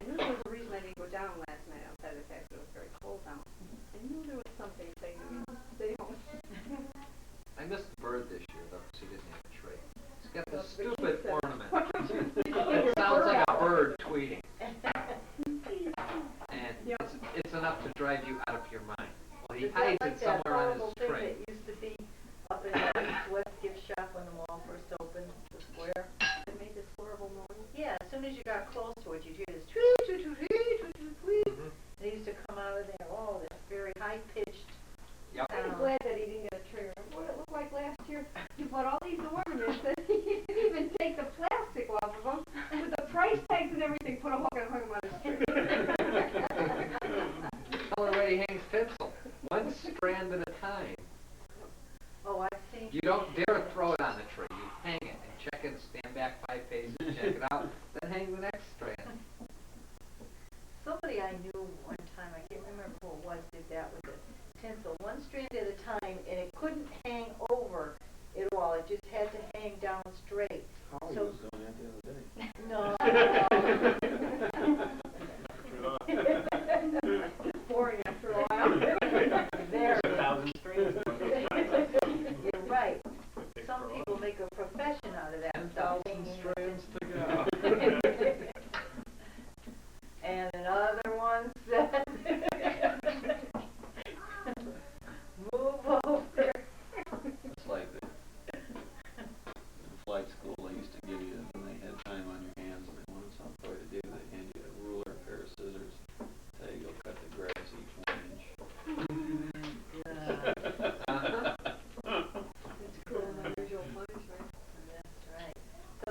I knew there was a reason I didn't go down last night outside of the fact that it was very cold out. I knew there was something saying to me, stay home. I missed the bird this year though, because he didn't have a tree. He's got this The kid stupid said, ornament. "Why don't you leave It your sounds like a out?" bird tweeting, and Yep. it's enough to drive you out of your mind. Well, he Is hides that like it that somewhere on horrible his thing tree. that used to be up in the East-West gift shop when the mall first opened, the square? It made this horrible noise. Yeah, as soon as you got close to it, you'd hear this tweet, tweet, tweet, tweet, tweet, tweet, tweet. Mhm. They used to come out of there, oh, this very high-pitched Yep. I'm sound. glad that he didn't get a tree. Remember what it looked like last year? You bought all these ornaments and he didn't even take the plastic off of them. With the price tags and everything, put a hook and hung them on his tree. Tell her where he hangs tinsel. One strand at a time. Oh, I've seen. You don't dare throw it on the tree. You hang it and check it, stand back 5 paces, check it out, then hang the next strand. Somebody I knew one time, I can't remember who it was, did that with the tinsel, 1 strand at a time, and it couldn't hang over it all. It just had to hang down straight. Holly So- was doing that the other day. No. It's boring after a while. There. 1,000 strings. You're right. Some people make a profession out of that stuff. 10,000 strands to go.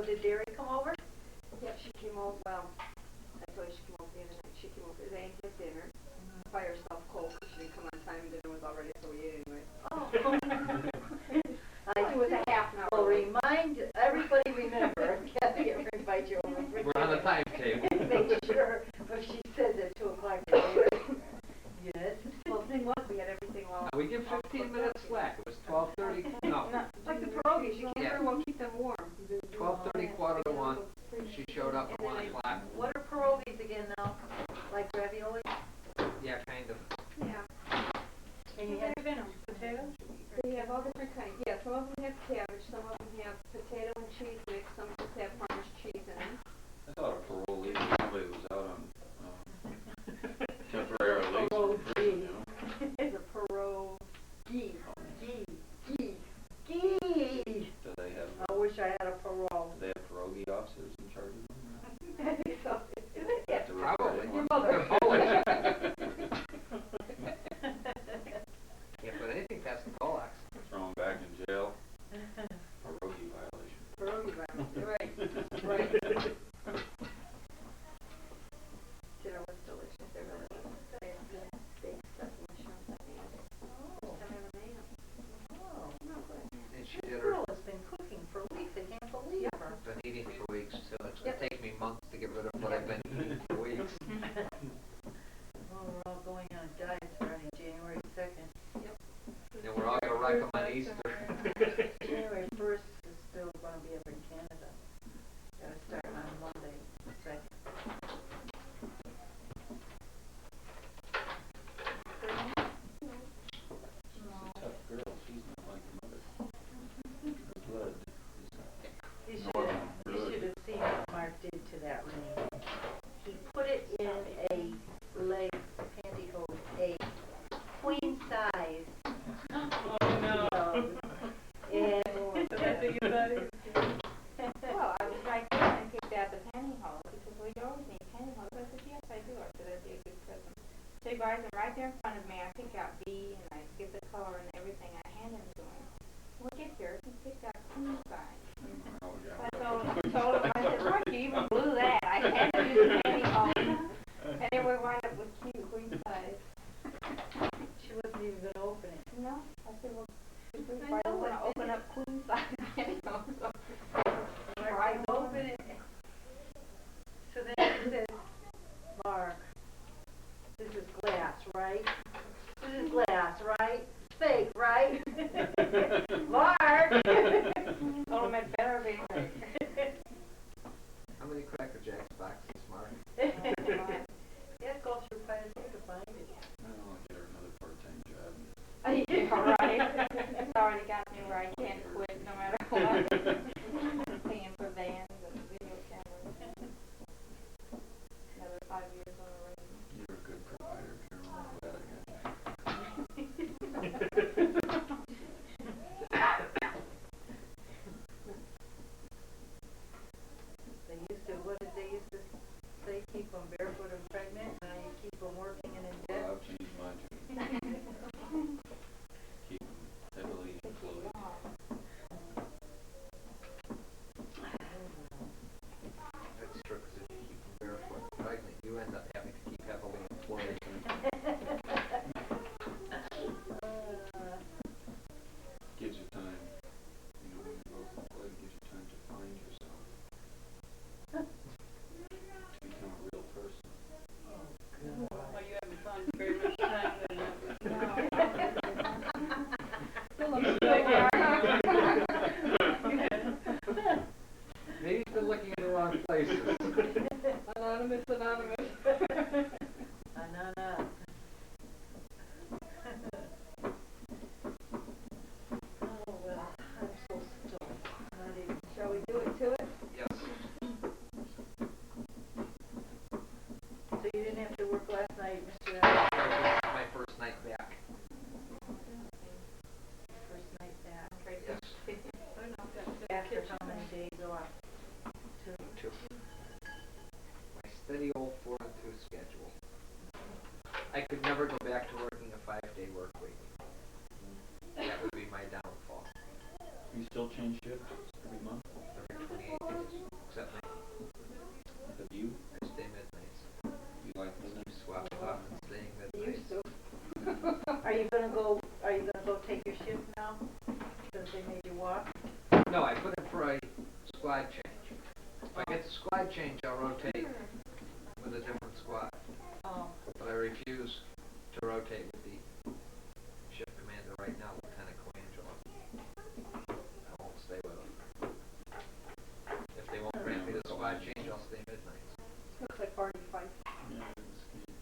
So did Derry come over? Yep, she came over, well, I told her she came over the other night. She came over to the Xmas dinner by herself cold because she didn't come on time and dinner was already, so we ate anyway. Oh. It was a half an hour Well, late. remind, everybody remember, Kathy, ever invite you over. We're on the timetable. Make sure, if she says at 2 o'clock, you're here. Yes. Well, the thing was, we had everything all. We give 15 minutes slack. It was 12:30. No, Like the pierogies, you can't Yeah. very well keep them warm. 12:30, quarter to 1. She showed up at 1 o'clock. What are pierogies again now? Like ravioli? Yeah, kind of. Yeah. And you had Potatoes? They have all different kinds. Yeah, some of them have cabbage, some of them have potato and cheese mix, some just have farmer's cheese in them. I thought a parole leave somebody was out on, temporary leave from prison, you know? It's a pierogi. Gee. Do they have, I wish I had a parole. do they have pierogi officers in charge of them? I think so. Have to report Probably. it. Your mother. They're Polish. Can't put anything past the Polacks. Throw them back in jail. Pierogi violation. Pierogi violence. Right. Right. Dinner was delicious. They really was. They had good baked stuff and mushrooms at the end. Oh. I've never made them. Oh. No, good. And she This did her, girl has been cooking for weeks. I can't believe her. been eating for weeks, so it's going to take me months to get rid of what I've been eating for weeks. Well, we're all going on diets starting January 2nd. And we're all going to wreck them on Easter. January 1st is still going to be up in Canada. Gotta start on Monday, the 2nd. She's a tough girl. She's not like the mother. Her blood You is should northern have, you blood. should have seen what Mark did to that ring. He put it in a leg pantyhose, a queen size. Oh, no. And So that's what you thought it was good. Well, I was right there and picked out the pantyhose. He says, well, you always need pantyhose. I said, yes, I do. I said, that'd be a good present. So he buys them right there in front of me. I pick out B and I get the color and everything. I hand them to him. When we get here, he picked out queen size. Oh, yeah. I told him, I said, Mark, you even blew that. I had to use the pantyhose. And then we wind up with cute queen size. she wasn't even going to open it. No, I said, well, if we want to open up queen size pantyhose. So Mark, open it. So then he says, Mark, this is glass, right? This is glass, right? Fake, right? Mark! Told him it better be fake. How many Cracker Jacks boxes, Mark? Yeah, go through quite a few to find it. I don't want to get her another part-time job. Right. It's already got me where I can't quit no matter what. Paying for vans and video cameras. Another 5 years on the road. You're a good provider, Carol. I'm glad I got you. They used to, what did they used to say? Keep them barefoot and pregnant, now you keep them working and in debt. Well, I've changed mine too. Keep them heavily employed. That's true, because if you keep them barefoot and pregnant, you end up having to keep heavily employed. Gives you time, you know, when you're both employed, it gives you time to find yourself. To become a real person. Well, you haven't found very much time then. Maybe you've been looking in the wrong places. Anonymous. Anana. Oh, well, I'm so still. Not even. Shall we do it to it? Yes. So you didn't have to work last night, Mr. Allen? My first night back. First night back. Yes. After how many days off? Two. It's a squad change, I'll rotate with a different squad. Oh, But I refuse to rotate with the ship commander right now, Lieutenant Colangelo. I won't stay with him. If they won't grant me the squad change, I'll stay midnight. Looks like Barney Fife. Yeah, it's good.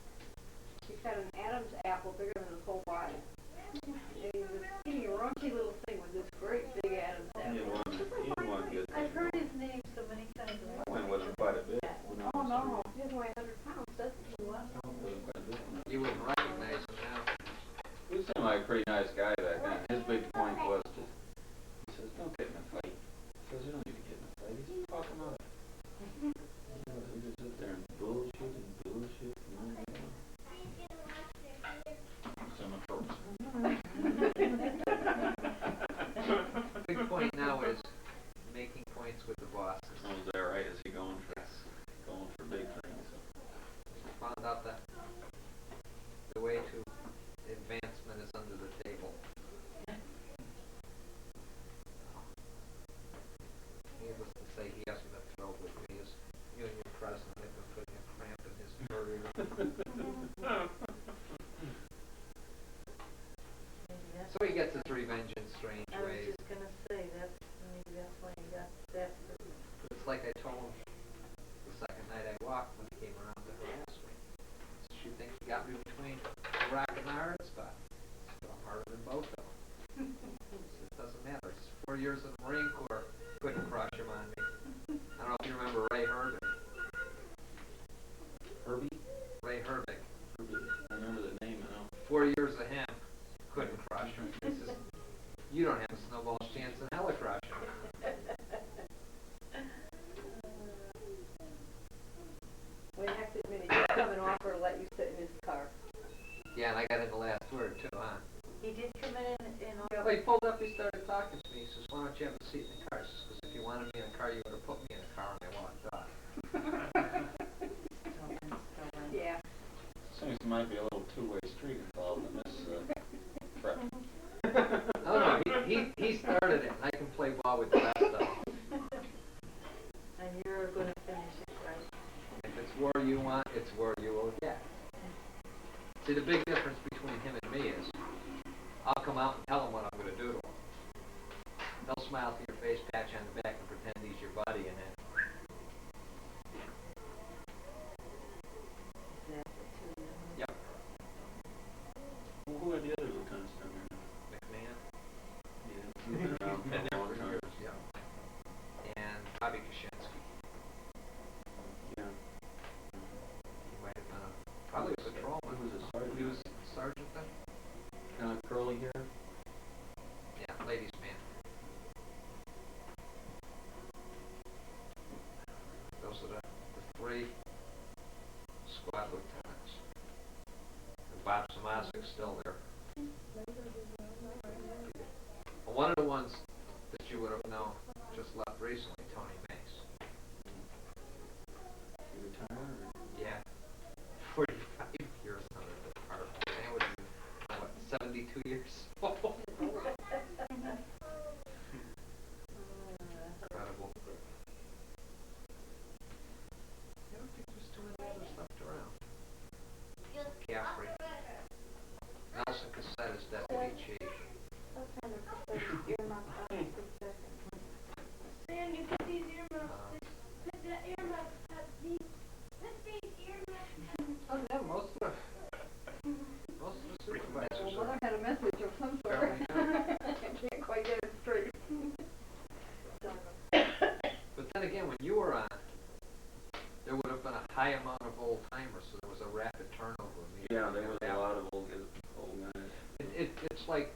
He's got an Adam's apple bigger than his whole body. And he's a skinny, raunchy little thing with this great big Adam's He apple. had one good. I've heard his name so many times. I went with him quite a bit when I Oh, was no, he doesn't weigh 100 pounds, does he? quite a bit. You wouldn't recognize him now. He seemed like a pretty nice guy back then. His big point was to, he says, don't get in a fight. He says, you don't need to get in a fight. He says, talk him out. We just sit there and bullshit and bullshit and all that. Big point now is making points with the bosses. Oh, is that right? Is he going for big things? Found out that the way to advancement is under the table. Needless to say, he hasn't been thrilled with me as union president. I've been putting a cramp in his career. So he gets his revenge in strange I was ways. just gonna say, maybe that's why you got that. It's like I told him the second night I walked when he came around to harass me. She thinks he got me between a rock and a hard spot. So I'm harder than both of them. It doesn't matter. It's 4 years in the Marine Corps. Couldn't crush him on me. I don't know if you remember Ray Herbig. Herbie? Ray Herbig. Herbie. I remember the name, I know. 4 years of him. Couldn't crush him. He says, you don't have a snowball's chance in hell of crushing him. Well, you have to admit, he did come and offer to let you sit in his car. Yeah, and I got in the last word too, huh? He did come in Well, he pulled up, he started talking to me. He says, why don't you have a seat in the car? He says, because if you wanted me in a car, you would have put me in a car, and I walked off. Yeah. Seems there might be a little two-way street involved in this prep. No, he started it, and I can play ball with the rest of them. and you're gonna finish it, right? If it's war you want, it's war you will get. See, the big difference between him and me is, I'll come out and tell him what I'm going to do to him. He'll smile to your face, pat you on the back, and pretend he's your buddy, and then yep, Well, who are the other lieutenants down there? McMahon. Yeah, he's been around for a long time. Yep. And Bobby Kaczynski. Yeah. He might have been probably a patrolman. He was a sergeant. He was a sergeant then? Kind of curly hair. Yeah, ladies' man. Those are the three squad lieutenants. And Bob Samasic's still there. Well, one of the ones that you would have known just left recently, Tony Mace. He retired? Or? Yeah. 45 years on the department. That would be, what, 72 years? Incredible. I don't think there's too many others left around. Caffrey. Nelson Cassette is deputy chief. Sam, you put these earmuffs. Put the earmuffs up. Put these earmuffs up. Oh yeah, most of the supervisors Well, are I had a message of some sort. fairly new. I can't quite get it straight. But then again, when you were on, there would have been a high amount of old timers, so there was a rapid turnover. Yeah, there was a lot of old guys. It's like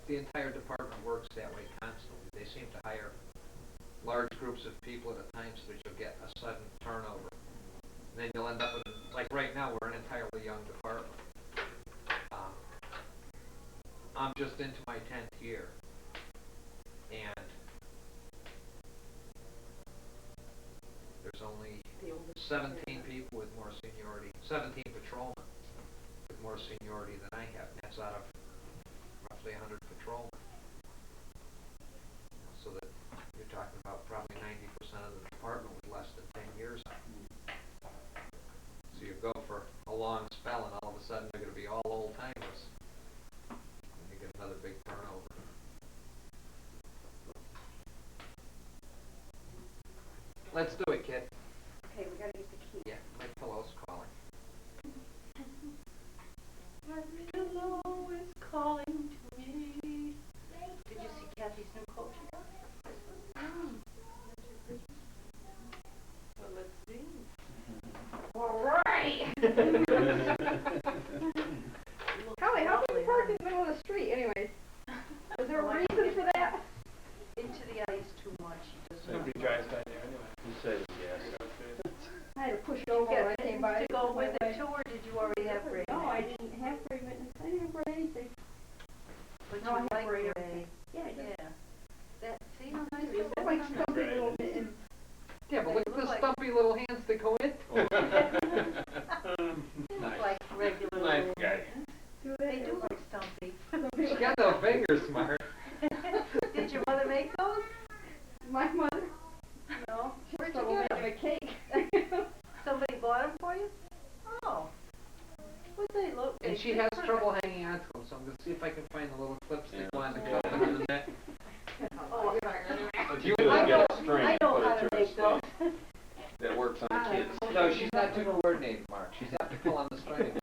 the entire department works that way constantly. They seem to hire large groups of people at a time so that you'll get a sudden turnover. And then you'll end up with, like right now, we're an entirely young department. I'm just into my 10th year. And there's only 17 people with more seniority, 17 patrolmen with more seniority than I have. And that's out of roughly 100 patrolmen. So that you're talking about probably 90% of the department with less than do it, kid. Okay, we gotta get the key. Yeah, my pillow's calling. My pillow is calling to me. Did you see Kathy's new coat? Well, let's see. Alright! Holly, how come you parked in the middle of the street anyways? Is there a reason for that? Into the ice too much. He doesn't Nobody drives by there anyway. He says yes. I had to push it over when I came by. to go with it too, or did you already have Ray? No, I didn't have Ray Witness. I didn't bring anything. But No, I you have like Ray Ray. everything. Yeah, I did. Yeah. That, see how nice It's it like is? stumpy little and Yeah, but look at They the look like- stumpy little hands that go in. They look like regular Nice little. guy. They do look stumpy. She got no fingers, Smart. Did your mother make those? my mother. No. Where'd you Trouble get them? making a cake. Somebody bought them for you? Oh. What they look? And they she fit has perfect. trouble hanging on to them, so I'm gonna see if I can find the little clips that Yeah. go on the cup and on the neck. Oh, What you I do is I get know- a string I and know put how it to through a make those. stick. That works on the kids. No, she's not doing coordinating, Mark. She's have to pull on the string.